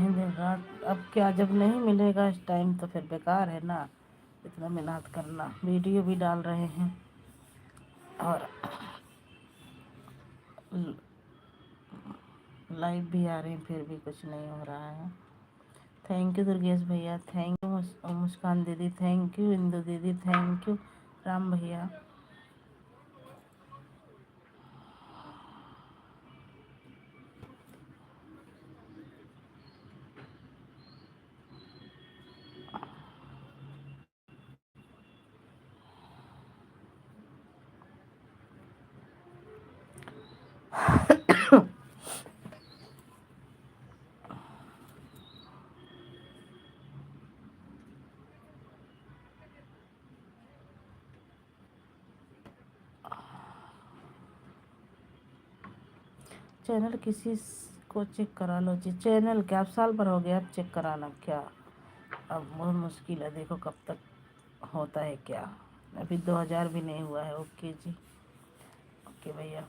नहीं दिन रात। अब क्या, जब नहीं मिलेगा इस टाइम तो फिर बेकार है ना इतना मेहनत करना। वीडियो भी डाल रहे हैं और लाइव भी आ रहे हैं, फिर भी कुछ नहीं हो रहा है। थैंक यू दुर्गेश भैया, थैंक यू मुस्कान दीदी, थैंक यू इंदु दीदी, थैंक यू राम भैया। चैनल किसी को चेक करा लो जी। चैनल क्या, अब साल भर हो गया, अब चेक कराना क्या? अब बहुत मुश्किल है, देखो कब तक होता है क्या। अभी 2000 भी नहीं हुआ है। ओके जी, ओके भैया।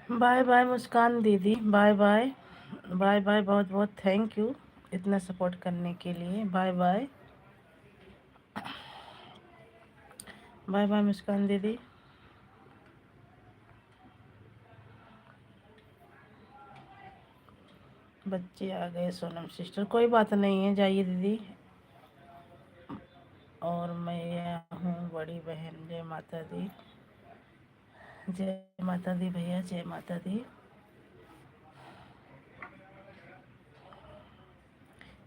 बाय बाय मुस्कान दीदी, बाय बाय। बाय बाय, बहुत बहुत थैंक यू इतना सपोर्ट करने के लिए। बाय बाय, बाय बाय मुस्कान दीदी। बच्चे आ गए सोनम सिस्टर, कोई बात नहीं है, जाइए दीदी। और मैं हूँ बड़ी बहन। जय माता दी, जय माता दी भैया, जय माता दी।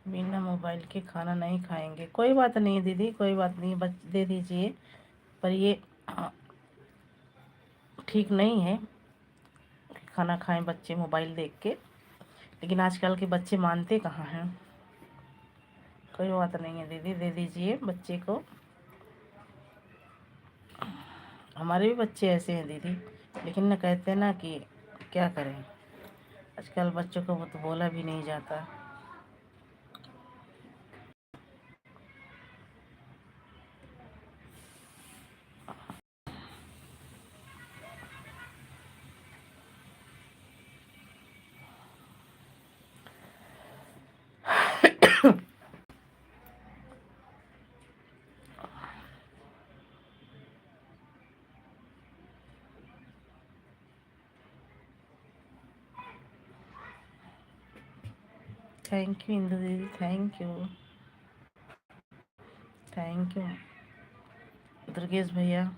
बिना मोबाइल के खाना नहीं खाएंगे, कोई बात नहीं दीदी, कोई बात नहीं, बच दे दीजिए। पर ये ठीक नहीं है खाना खाएं बच्चे मोबाइल देख के, लेकिन आजकल के बच्चे मानते कहाँ हैं। कोई बात नहीं है दीदी, दे दीजिए बच्चे को। हमारे भी बच्चे ऐसे हैं दीदी, लेकिन न कहते ना कि क्या करें, आजकल बच्चों को तो बोला भी नहीं जाता। थैंक यू इंदु दीदी, thank you, thank you Durgesh भैया।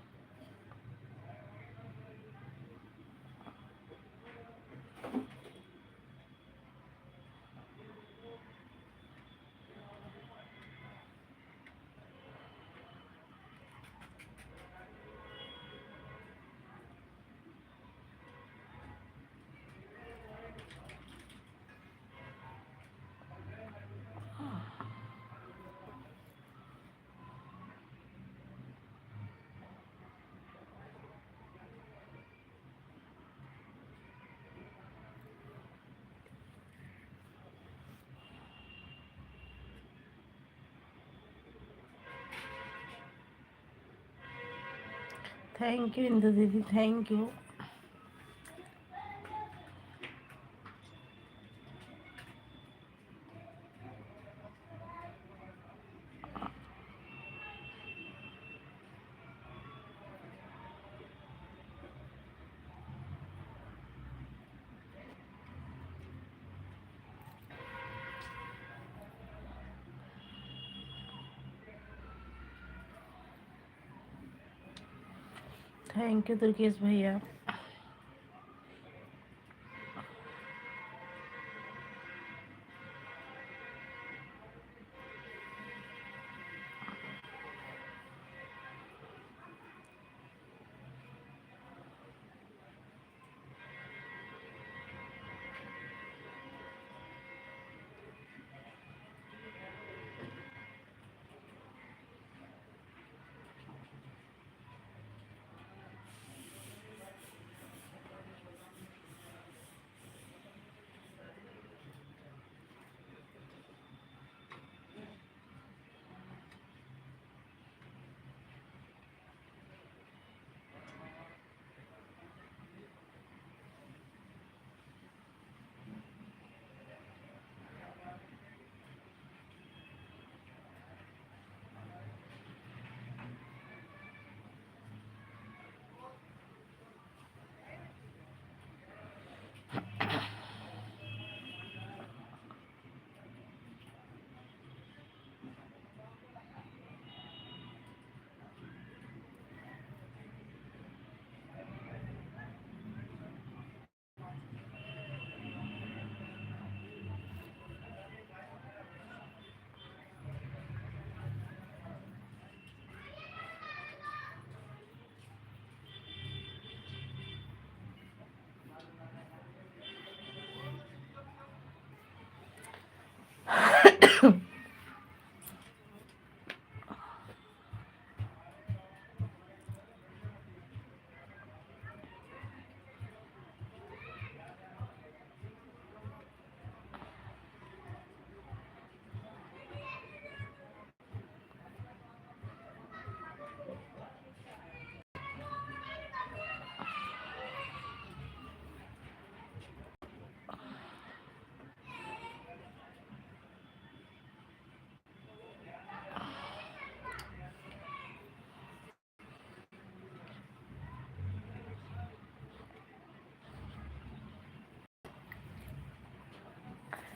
थैंक यू इंदु दीदी, thank you. Thank you Durgesh भैया।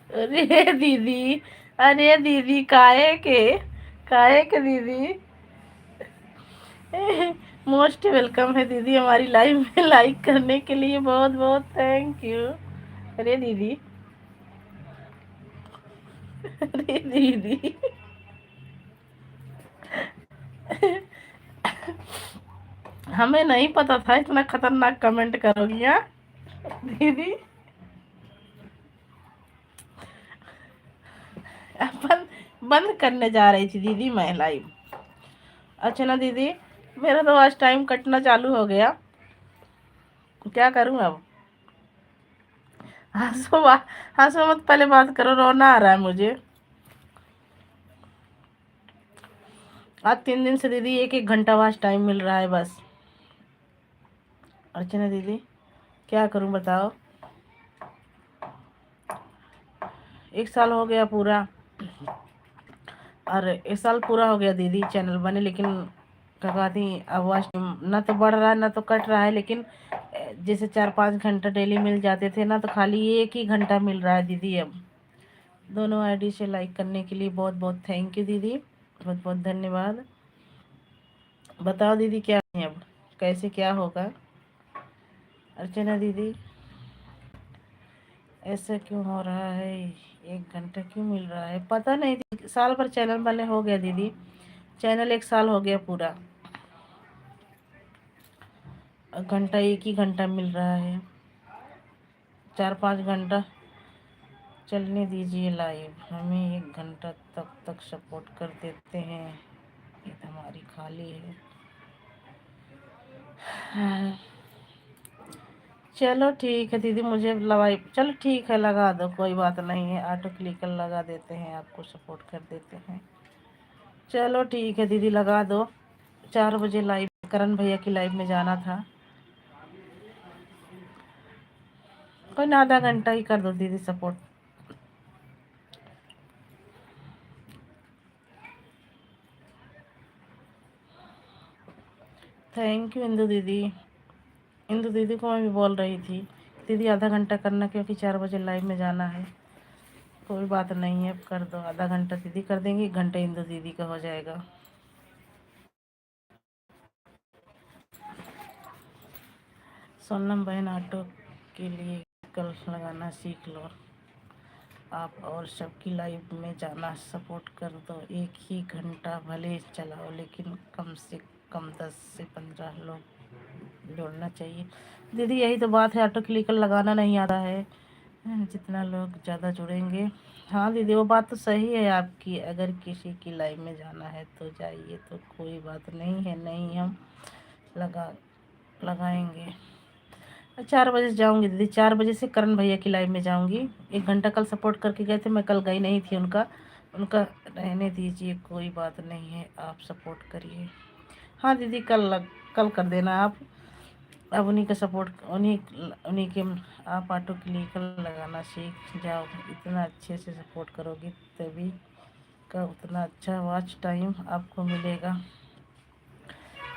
अरे दीदी, अरे दीदी, काहे के दीदी। मोस्ट वेलकम है दीदी हमारी लाइव में, लाइक करने के लिए बहुत बहुत थैंक यू। अरे दीदी, अरे दीदी, हमें नहीं पता था इतना खतरनाक कमेंट करोगी। हाँ दीदी, बंद बंद करने जा रही थी दीदी मैं लाइव। अच्छा ना दीदी, मेरा तो आज टाइम कटना चालू हो गया, क्या करूं अब। हंसो हंसो मत, पहले बात करो, रोना आ रहा है मुझे। आज 3 दिन से दीदी एक एक घंटा आज टाइम मिल रहा है बस। अर्चना दीदी, क्या करूं बताओ। 1 साल हो गया पूरा, और 1 साल पूरा हो गया दीदी चैनल बने, लेकिन क्या कहती आवाज ना तो बढ़ रहा है ना तो कट रहा है, लेकिन जैसे 4-5 घंटा डेली मिल जाते थे ना, तो खाली 1 ही घंटा मिल रहा है दीदी अब। दोनों आईडी से लाइक करने के लिए बहुत बहुत थैंक यू दीदी, बहुत बहुत धन्यवाद। बताओ दीदी क्या है अब, कैसे क्या होगा? अर्चना दीदी ऐसा क्यों हो रहा है? 1 घंटा क्यों मिल रहा है? पता नहीं दीदी, साल भर चैनल वाले हो गया दीदी, चैनल 1 साल हो गया पूरा, घंटा एक ही घंटा मिल रहा है। 4-5 घंटा चलने दीजिए लाइव, हमें 1 घंटा तब तक सपोर्ट कर देते हैं, ईद हमारी खाली है। हाँ, चलो ठीक है दीदी, मुझे लवाई, चलो ठीक है लगा दो, कोई बात नहीं है, ऑटो क्लिकर लगा देते हैं, आपको सपोर्ट कर देते हैं। चलो ठीक है दीदी लगा दो। 4 बजे लाइव, करण भैया की लाइव में जाना था। कोई ना, आधा घंटा ही कर दो दीदी सपोर्ट। थैंक यू इंदू दीदी। इंदू दीदी को मैं भी बोल रही थी दीदी आधा घंटा करना, क्योंकि 4 बजे लाइव में जाना है। कोई बात नहीं है, अब कर दो, आधा घंटा दीदी कर देंगी, 1 घंटा इंदु दीदी का हो जाएगा। सोनम बहन ऑटो के लिए कल लगाना सीख लो आप, और सबकी लाइव में जाना सपोर्ट कर दो। 1 ही घंटा भले चलाओ, लेकिन कम से कम 10 से 15 लोग जोड़ना चाहिए। दीदी यही तो बात है, ऑटो क्लिकर लगाना नहीं आता है। जितना लोग ज़्यादा जुड़ेंगे। हाँ दीदी वो बात तो सही है आपकी, अगर किसी की लाइव में जाना है तो जाइए, तो कोई बात नहीं है, नहीं हम लगा लगाएंगे। 4 बजे जाऊंगी दीदी, 4 बजे से करण भैया की लाइव में जाऊंगी। 1 घंटा कल सपोर्ट करके गए थे, मैं कल गई नहीं थी उनका, उनका रहने दीजिए, कोई बात नहीं है, आप सपोर्ट करिए। हाँ दीदी कल कर देना आप, अब उन्हीं का सपोर्ट, उन्हीं के, आप ऑटो क्लिकर लगाना सीख जाओ, इतना अच्छे से सपोर्ट करोगी तभी का उतना अच्छा वॉच टाइम आपको मिलेगा।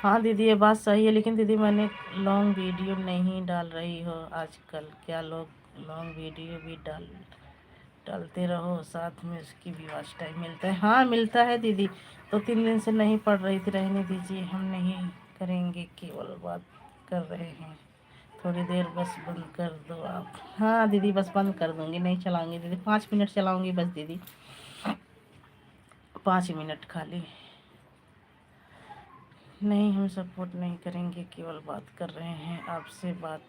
हाँ दीदी ये बात सही है, लेकिन दीदी मैंने लॉन्ग वीडियो नहीं डाल रही हो आजकल, क्या लोग लॉन्ग वीडियो भी डालते रहो, साथ में उसकी भी वॉच टाइम मिलता है। हाँ मिलता है दीदी, 2-3 दिन से नहीं पढ़ रही थी, रहने दीजिए, हम नहीं करेंगे, केवल बात कर रहे हैं, थोड़ी देर बस बंद कर दो आप। हाँ दीदी बस बंद कर दूंगी, नहीं चलाऊंगी दीदी, 5 मिनट चलाऊंगी बस दीदी, 5 मिनट खाली। नहीं हम सपोर्ट नहीं करेंगे, केवल बात कर रहे हैं, आपसे बात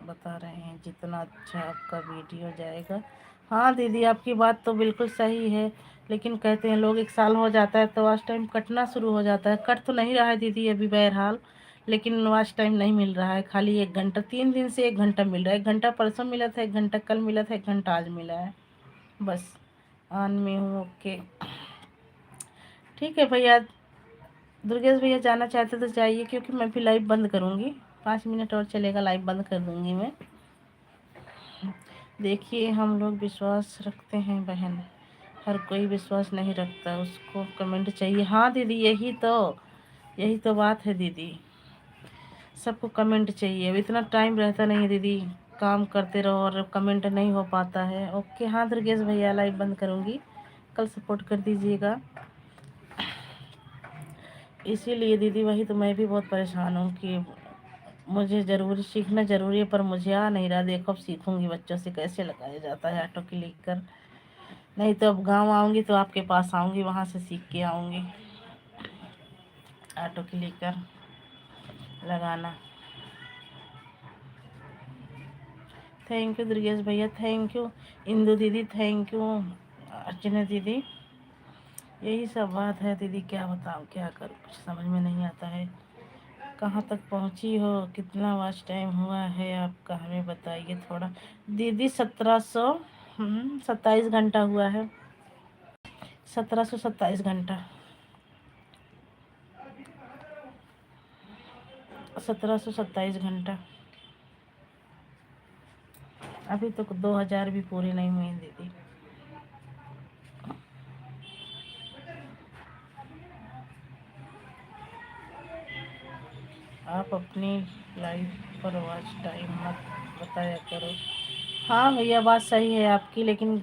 बता रहे हैं, जितना अच्छा आपका वीडियो जाएगा। हाँ दीदी आपकी बात तो बिल्कुल सही है, लेकिन कहते हैं लोग 1 साल हो जाता है तो वॉच टाइम कटना शुरू हो जाता है। कट तो नहीं रहा है दीदी अभी बहरहाल, लेकिन वॉच टाइम नहीं मिल रहा है, खाली 1 घंटा, 3 दिन से 1 घंटा मिल रहा है। 1 घंटा परसों मिला था, 1 घंटा कल मिला था, 1 घंटा आज मिला है, बस ऑन में हूँ। ओके ठीक है भैया, दुर्गेश भैया जाना चाहते तो जाइए, क्योंकि मैं भी लाइव बंद करूँगी, 5 मिनट और चलेगा, लाइव बंद कर दूँगी मैं। देखिए हम लोग विश्वास रखते हैं बहन, हर कोई विश्वास नहीं रखता, उसको कमेंट चाहिए। हाँ दीदी यही तो बात है दीदी, सबको कमेंट चाहिए, अब इतना टाइम रहता नहीं है दीदी, काम करते रहो और कमेंट नहीं हो पाता है। ओके हाँ दुर्गेश भैया लाइव बंद करूँगी, कल सपोर्ट कर दीजिएगा। इसीलिए दीदी वही तो मैं भी बहुत परेशान हूँ कि मुझे ज़रूरी सीखना ज़रूरी है, पर मुझे आ नहीं रहा। देखो अब सीखूंगी, बच्चों से कैसे लगाया जाता है ऑटो क्लिकर, नहीं तो अब गांव आऊँगी तो आपके पास आऊँगी, वहाँ से सीख के आऊँगी ऑटो क्लिकर लगाना। थैंक यू दुर्गेश भैया, थैंक यू इंदु दीदी, थैंक यू अर्चना दीदी। यही सब बात है दीदी, क्या बताऊँ क्या करूँ, कुछ समझ में नहीं आता है। कहाँ तक पहुँची हो, कितना वॉच टाइम हुआ है आपका, हमें बताइए थोड़ा। दीदी 1727 घंटा हुआ है, 1727 घंटा, 1727 घंटा। अभी तक 2000 भी पूरे नहीं हुए दीदी। आप अपनी लाइफ पर वॉच टाइम मत बताया करो। हाँ भैया बात सही है आपकी, लेकिन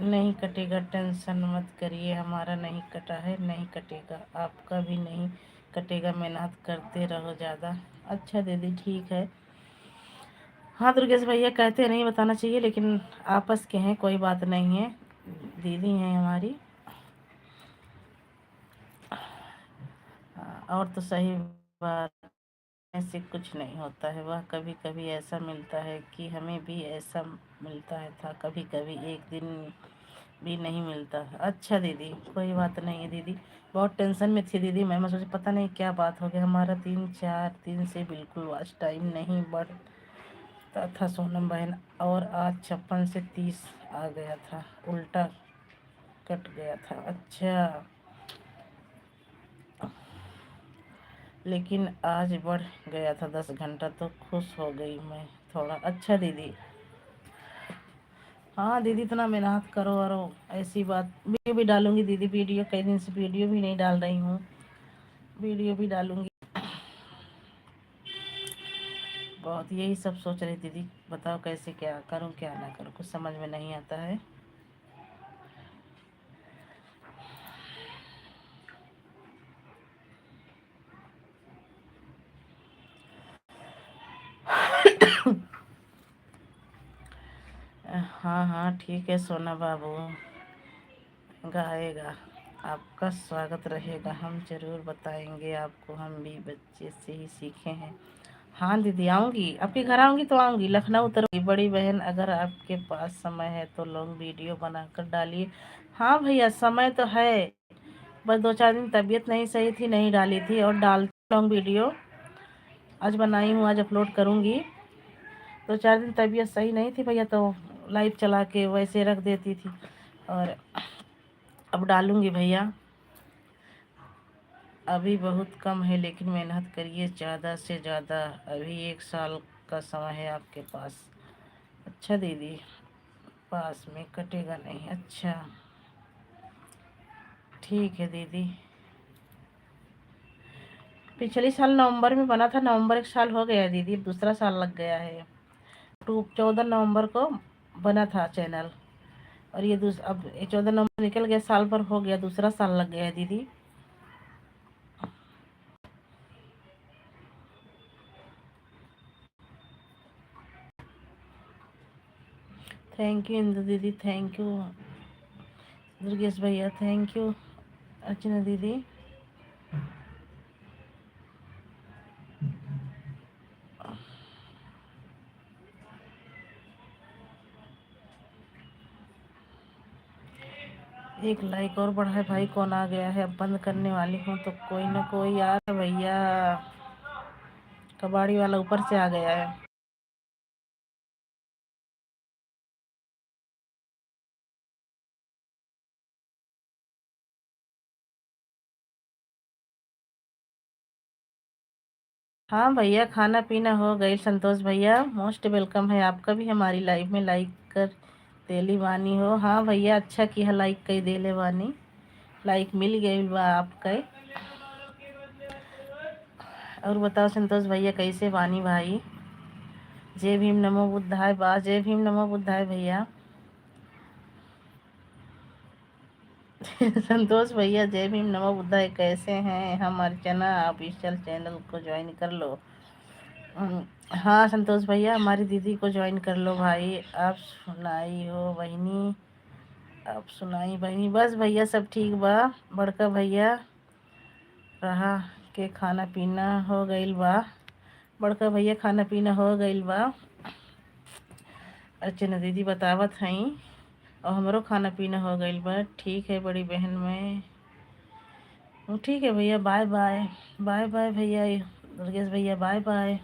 नहीं कटेगा, टेंशन मत करिए, हमारा नहीं कटा है, नहीं कटेगा, आपका भी नहीं कटेगा, मेहनत करते रहो ज़्यादा। अच्छा दीदी ठीक है। हाँ दुर्गेश भैया कहते नहीं बताना चाहिए, लेकिन आपस के हैं, कोई बात नहीं है, दीदी हैं हमारी। और तो सही बात, ऐसे कुछ नहीं होता है, वह कभी कभी ऐसा मिलता है कि हमें भी ऐसा मिलता है था, कभी कभी एक दिन भी नहीं मिलता। अच्छा दीदी कोई बात नहीं है दीदी, बहुत टेंशन में थी दीदी मैं सोची पता नहीं क्या बात हो गया, हमारा 3-4 दिन से बिल्कुल वॉच टाइम नहीं बढ़ता था सोनम बहन, और आज 56 से 30 आ गया था, उल्टा कट गया था। अच्छा लेकिन आज बढ़ गया था 10 घंटा, तो खुश हो गई मैं थोड़ा। अच्छा दीदी, हाँ दीदी इतना मेहनत करो, और ऐसी बात, वीडियो भी डालूंगी दीदी, वीडियो कई दिन से वीडियो भी नहीं डाल रही हूँ, वीडियो भी डालूंगी। बहुत यही सब सोच रही दीदी, बताओ कैसे क्या करूँ क्या ना करूँ, कुछ समझ में नहीं आता है। हाँ हाँ ठीक है सोना बाबू, गाएगा, आपका स्वागत रहेगा, हम जरूर बताएंगे आपको, हम भी बच्चे से ही सीखे हैं। हाँ दीदी आऊँगी, आपके घर आऊँगी तो आऊँगी, लखनऊ उतरूँगी। बड़ी बहन अगर आपके पास समय है तो लॉन्ग वीडियो बनाकर डालिए। हाँ भैया समय तो है, बस 2-4 दिन तबीयत नहीं सही थी, नहीं डाली थी, और डालती लॉन्ग वीडियो, आज बनाई हूँ, आज अपलोड करूँगी। 2-4 दिन तबीयत सही नहीं थी भैया, तो लाइव चला के वैसे रख देती थी, और अब डालूँगी भैया। अभी बहुत कम है, लेकिन मेहनत करिए ज़्यादा से ज़्यादा, अभी 1 साल का समय है आपके पास। अच्छा दीदी, पास में कटेगा नहीं, अच्छा ठीक है दीदी। पिछले साल नवंबर में बना था, नवंबर 1 साल हो गया है दीदी, अब दूसरा साल लग गया है। 14 नवंबर को बना था चैनल, और ये अब 14 नवंबर निकल गया, साल भर हो गया, दूसरा साल लग गया है दीदी। थैंक यू इंदु दीदी, थैंक यू दुर्गेश भैया, थैंक यू अर्चना दीदी। एक लाइक और बढ़ाए भाई, कौन आ गया है, अब बंद करने वाली हूँ तो कोई ना कोई यार भैया, कबाड़ी वाला ऊपर से आ गया है। हाँ भैया खाना पीना हो गई, संतोष भैया मोस्ट वेलकम है आपका भी हमारी लाइफ में, लाइक कर देली वानी हो। हाँ भैया अच्छा किया लाइक कई देले वानी, लाइक मिल गई बा आपके। और बताओ संतोष भैया कैसे वानी भाई, जय भीम नमो बुद्धाय बा, जय भीम नमो बुद्धाय भैया। संतोष भैया जय भीम नमो बुद्धाय, कैसे हैं, हम अर्चना ऑफिशियल चैनल को ज्वाइन कर लो। हाँ संतोष भैया हमारी दीदी को ज्वाइन कर लो भाई। आप सुनाई हो बहनी, आप सुनाई बहनी, बस भैया सब ठीक बा, बड़का भैया रहा के खाना पीना हो गईल बा, बड़का भैया खाना पीना हो गईल बा। अर्चना दीदी बतावत हई, और हमरो खाना पीना हो गईल बा, ठीक है बड़ी बहन में, ठीक है भैया, बाय बाय, बाय बाय भैया, दुर्गेश भैया बाय बाय।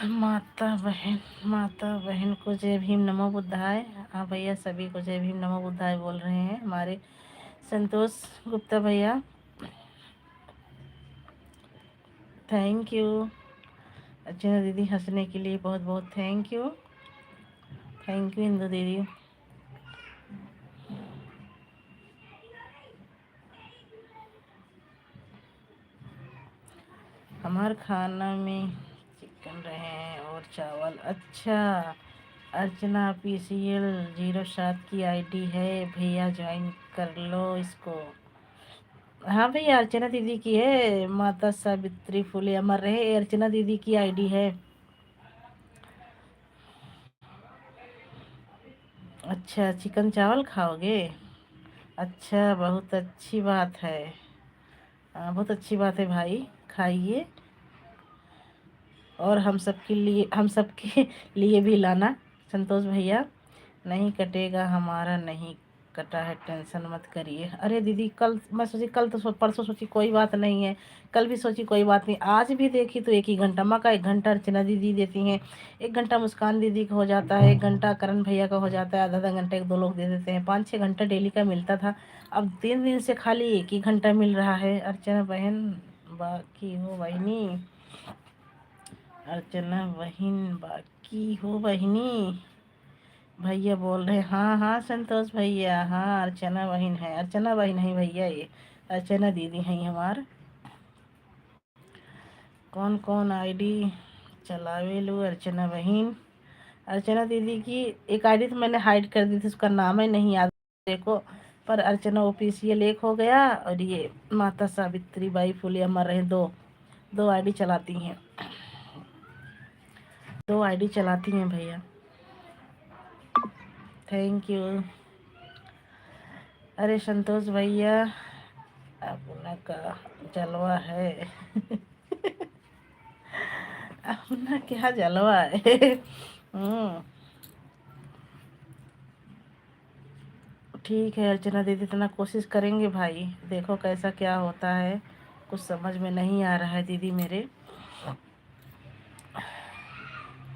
माता बहन को जय भीम नमो बुद्धाय। हाँ भैया सभी को जय भीम नमो बुद्धाय बोल रहे हैं हमारे संतोष गुप्ता भैया, थैंक यू। अच्छा दीदी हंसने के लिए बहुत बहुत thank you, thank you Indu दीदी। हमारे खाना में चिकन रहे हैं और चावल। अच्छा अर्चना PCL 07 की आईडी है भैया, ज्वाइन कर लो इसको। हाँ भैया, अर्चना दीदी की है, माता सावित्री फुले अमर रहे, अर्चना दीदी की आईडी है। अच्छा, चिकन चावल खाओगे? अच्छा, बहुत अच्छी बात है। हाँ, बहुत अच्छी बात है भाई, खाइए। और हम सबके लिए भी लाना संतोष भैया। नहीं कटेगा हमारा, नहीं कटा है, टेंशन मत करिए। अरे दीदी, कल मैं सोची, कल तो परसों सोची कोई बात नहीं है, कल भी सोची कोई बात नहीं, आज भी देखी तो एक ही घंटा माँ का, 1 घंटा अर्चना दीदी देती हैं, 1 घंटा मुस्कान दीदी का हो जाता है, 1 घंटा करण भैया का हो जाता है, आधा आधा घंटे 2 लोग दे देते हैं, 5-6 घंटा डेली का मिलता था। अब 3 दिन से खाली एक ही घंटा मिल रहा है। अर्चना बहन बाकी हो बहनी, अर्चना बहन बाकी हो बहनी। भैया बोल रहे, हाँ हाँ संतोष भैया, हाँ अर्चना बहन है, अर्चना बहन है भैया, ये अर्चना दीदी हैं हमार। कौन कौन आईडी चलावे लो अर्चना बहन? अर्चना दीदी की एक आईडी तो मैंने हाइड कर दी थी, उसका नाम ही नहीं याद देखो, पर अर्चना ऑफिशियल एक हो गया, और ये माता सावित्री बाई फुले अमर रहे, दो दो आईडी चलाती हैं, 2 आईडी चलाती हैं भैया। Thank you. अरे संतोष भैया, अपना का जलवा है। अपना क्या जलवा है। ठीक है अर्चना दीदी, इतना कोशिश करेंगे भाई, देखो कैसा क्या होता है, कुछ समझ में नहीं आ रहा है दीदी मेरे।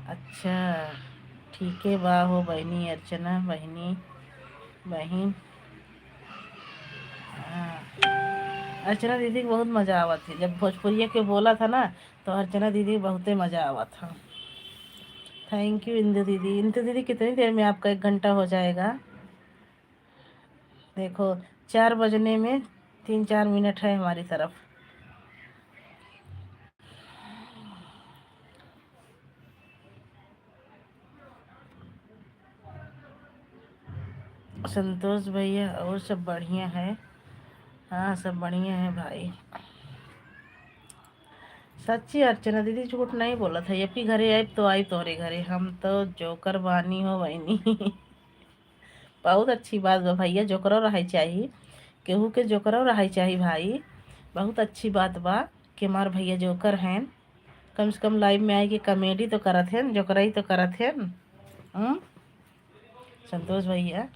अच्छा, ठीक है, वाह हो बहनी, अर्चना बहनी बहन। हाँ, अर्चना दीदी को बहुत मज़ा आवा थी जब भोजपुरिया के बोला था ना, तो अर्चना दीदी को बहुत मज़ा आवा था। थैंक यू इंदु दीदी। इंदु दीदी, कितनी देर में आपका 1 घंटा हो जाएगा? देखो, 4 बजने में 3-4 मिनट है हमारी तरफ। संतोष भैया और सब बढ़िया है? हाँ, सब बढ़िया है भाई। सच्ची अर्चना दीदी, झूठ नहीं बोला था, ये घरे आए तो आई तोरे घरे, हम तो जोकर बानी हो बहनी। बहुत अच्छी बात बा भैया, जोकरो रहे चाहिए, केहू के जोकरो रहे चाहिए भाई। बहुत अच्छी बात बा कि हमार भैया जोकर हैं, कम से कम लाइव में आए कि कॉमेडी तो करत हैं, जोकराई तो करत हैं। संतोष भैया,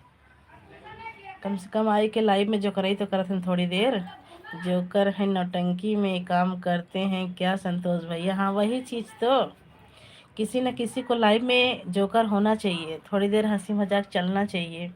कम से कम आए के लाइव में जोकराई तो करत हैं थोड़ी देर। जोकर है, नौटंकी में काम करते हैं क्या संतोष भैया? हाँ, वही चीज़ तो, किसी न किसी को लाइव में जोकर होना चाहिए, थोड़ी देर हंसी मजाक चलना चाहिए।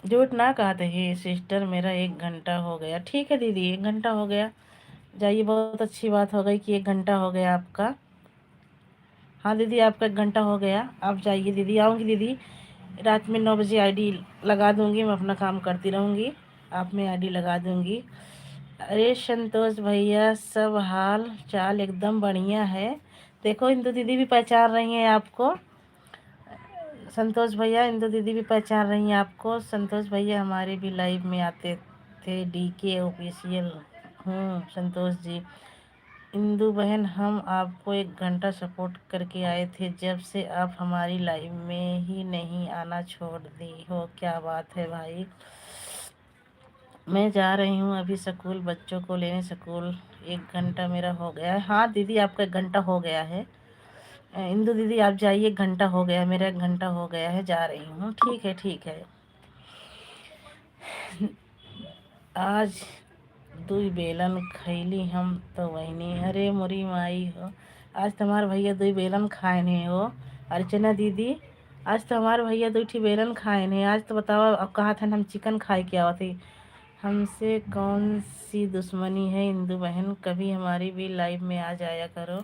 झूठ ना कहते ही सिस्टर, मेरा 1 घंटा हो गया। ठीक है दीदी, 1 घंटा हो गया, जाइए, बहुत अच्छी बात हो गई कि 1 घंटा हो गया आपका। हाँ दीदी, आपका 1 घंटा हो गया, आप जाइए दीदी। आऊँगी दीदी, रात में 9 बजे आईडी लगा दूँगी, मैं अपना काम करती रहूँगी, आप में आईडी लगा दूँगी। अरे संतोष भैया, सब हाल चाल एकदम बढ़िया है। देखो, इंदु दीदी भी पहचान रही हैं आपको। संतोष भैया, इंदु दीदी भी पहचान रही हैं आपको। संतोष भैया हमारे भी लाइव में आते थे, DK ऑफिशियल। संतोष जी। इंदु बहन, हम आपको 1 घंटा सपोर्ट करके आए थे, जब से आप हमारी लाइव में ही नहीं आना छोड़ दी हो, क्या बात है भाई। मैं जा रही हूँ अभी स्कूल, बच्चों को लेने स्कूल, 1 घंटा मेरा हो गया है। हाँ दीदी, आपका 1 घंटा हो गया है। इंदु दीदी आप जाइए, 1 घंटा हो गया, मेरा 1 घंटा हो गया है, जा रही हूँ। ठीक है, ठीक है। आज दुई बेलन खैली हम तो वहीनी, अरे मोरी माई हो, आज तुम्हार भैया 2 बेलन खाए ने हो। अर्चना दीदी, आज तो हमारे भैया 2 बेलन खाए ने, आज तो बताओ, अब कहा था हम चिकन खाए के आवा थी। हमसे कौन सी दुश्मनी है इंदु बहन, कभी हमारी भी लाइव में आ जाया करो।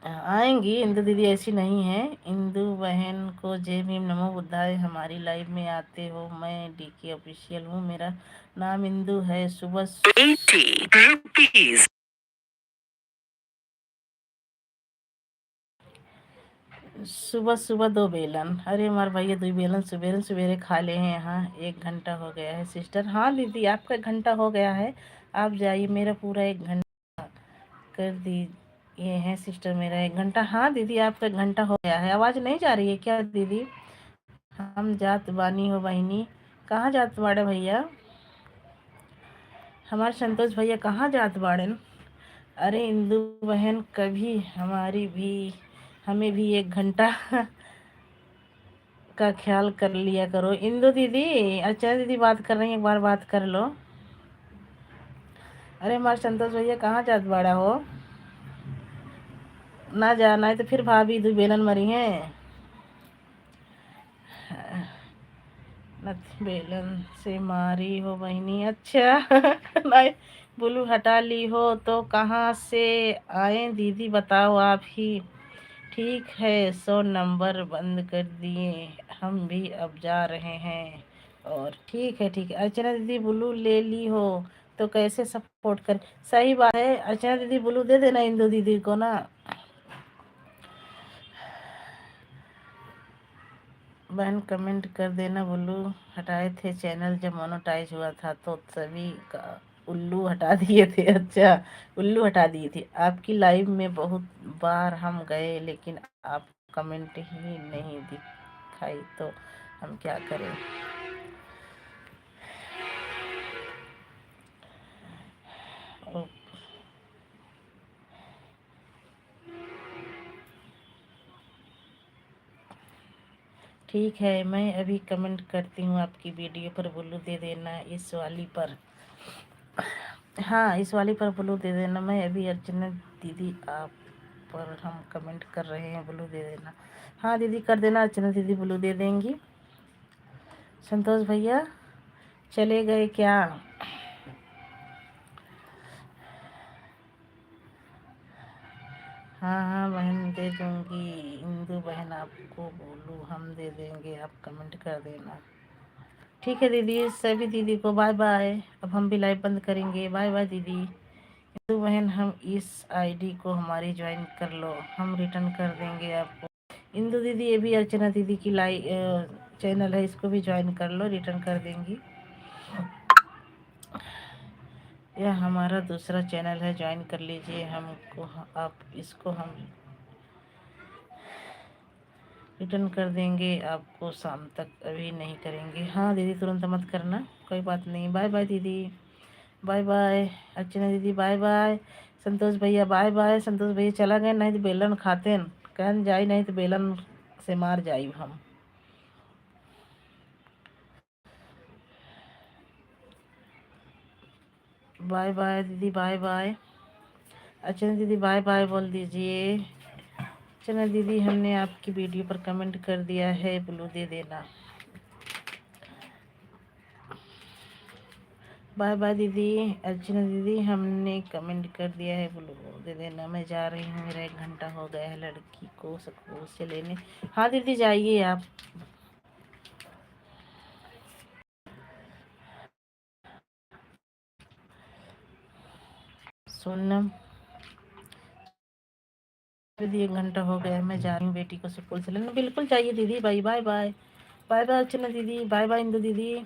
आएंगी इंदु दीदी, ऐसी नहीं है। इंदु बहन को जय भीम नमो बुद्धाय। हमारी लाइव में आते हो। मैं डीके ऑफिशियल हूँ, मेरा नाम इंदु है। सुबह 80 रुपीज। सुबह सुबह 2 बेलन। अरे हमारे भैया 2 बेलन सवेरे सवेरे खा ले हैं यहाँ। 1 घंटा हो गया है सिस्टर। हाँ दीदी, आपका 1 घंटा हो गया है। आप जाइए, मेरा पूरा 1 घंटा कर दी ये है सिस्टर, मेरा 1 घंटा। हाँ दीदी, आपका 1 घंटा हो गया है। आवाज़ नहीं जा रही है क्या दीदी? हम जात बानी हो बहनी। कहाँ जात बाड़े भैया? हमारे संतोष भैया कहाँ जात बाड़न? अरे इंदु बहन, कभी हमारी भी, हमें भी 1 घंटा का ख्याल कर लिया करो। इंदु दीदी, अच्छा दीदी बात कर रही हैं, एक बार बात कर लो। अरे हमारे संतोष भैया कहाँ जात बाड़ा हो? ना जाना है तो फिर भाभी 2 बेलन मरी हैं। नथ बेलन से मारी हो बहनी, अच्छा। नहीं, बुलू हटा ली हो तो कहाँ से आए दीदी, बताओ आप ही। ठीक है, 100 नंबर बंद कर दिए, हम भी अब जा रहे हैं। और ठीक है ठीक है। अर्चना दीदी ब्लू ले ली हो तो कैसे सपोर्ट कर? सही बात है अर्चना दीदी, ब्लू दे देना इंदु दीदी को ना। बहन कमेंट कर देना। ब्लू हटाए थे चैनल जब मोनेटाइज हुआ था तो सभी का उल्लू हटा दिए थे। अच्छा, उल्लू हटा दिए थे। आपकी लाइव में बहुत बार हम गए लेकिन आप कमेंट ही नहीं दिखाई तो हम क्या करें? ओ, ठीक है, मैं अभी कमेंट करती हूँ आपकी वीडियो पर। ब्लू दे देना इस वाली पर। हाँ, इस वाली पर ब्लू दे देना। मैं अभी अर्चना दीदी आप पर हम कमेंट कर रहे हैं, ब्लू दे देना। हाँ दीदी कर देना, अर्चना दीदी ब्लू दे देंगी। संतोष भैया चले गए क्या? हाँ हाँ बहन दे दूँगी। इंदु बहन आपको बोलूँ हम दे देंगे, आप कमेंट कर देना। ठीक है दीदी, सभी दीदी को बाय बाय। अब हम भी लाइव बंद करेंगे। बाय बाय दीदी। इंदु बहन, हम इस आईडी को हमारी ज्वाइन कर लो, हम रिटर्न कर देंगे आपको। इंदु दीदी, ये भी अर्चना दीदी की चैनल है, इसको भी ज्वाइन कर लो, रिटर्न कर देंगी। यह हमारा दूसरा चैनल है, ज्वाइन कर लीजिए हमको। आप इसको हम रिटर्न कर देंगे आपको शाम तक, अभी नहीं करेंगे। हाँ दीदी तुरंत मत करना, कोई बात नहीं। बाय बाय दीदी, बाय बाय। अर्चना दीदी बाय बाय। संतोष भैया बाय बाय। संतोष भैया चला गए, नहीं तो बेलन खाते कहन जाई, नहीं तो बेलन से मार जाई हम। बाय बाय दीदी, बाय बाय। अर्चना दीदी बाय बाय बोल दीजिए। अर्चना दीदी, हमने आपकी वीडियो पर कमेंट कर दिया है, ब्लू दे देना। बाय बाय दीदी। अर्चना दीदी, हमने कमेंट कर दिया है, ब्लू दे देना। मैं जा रही हूँ, मेरा 1 घंटा हो गया है लड़की को स्कूल से लेने। हाँ दीदी जाइए आप। सोनम दीदी, 1 घंटा हो गया है, मैं जा रही हूँ बेटी को स्कूल से लेने। बिल्कुल चाहिए दीदी, bye bye bye. Bye bye Archana दीदी, बाय बाय इंदु दीदी।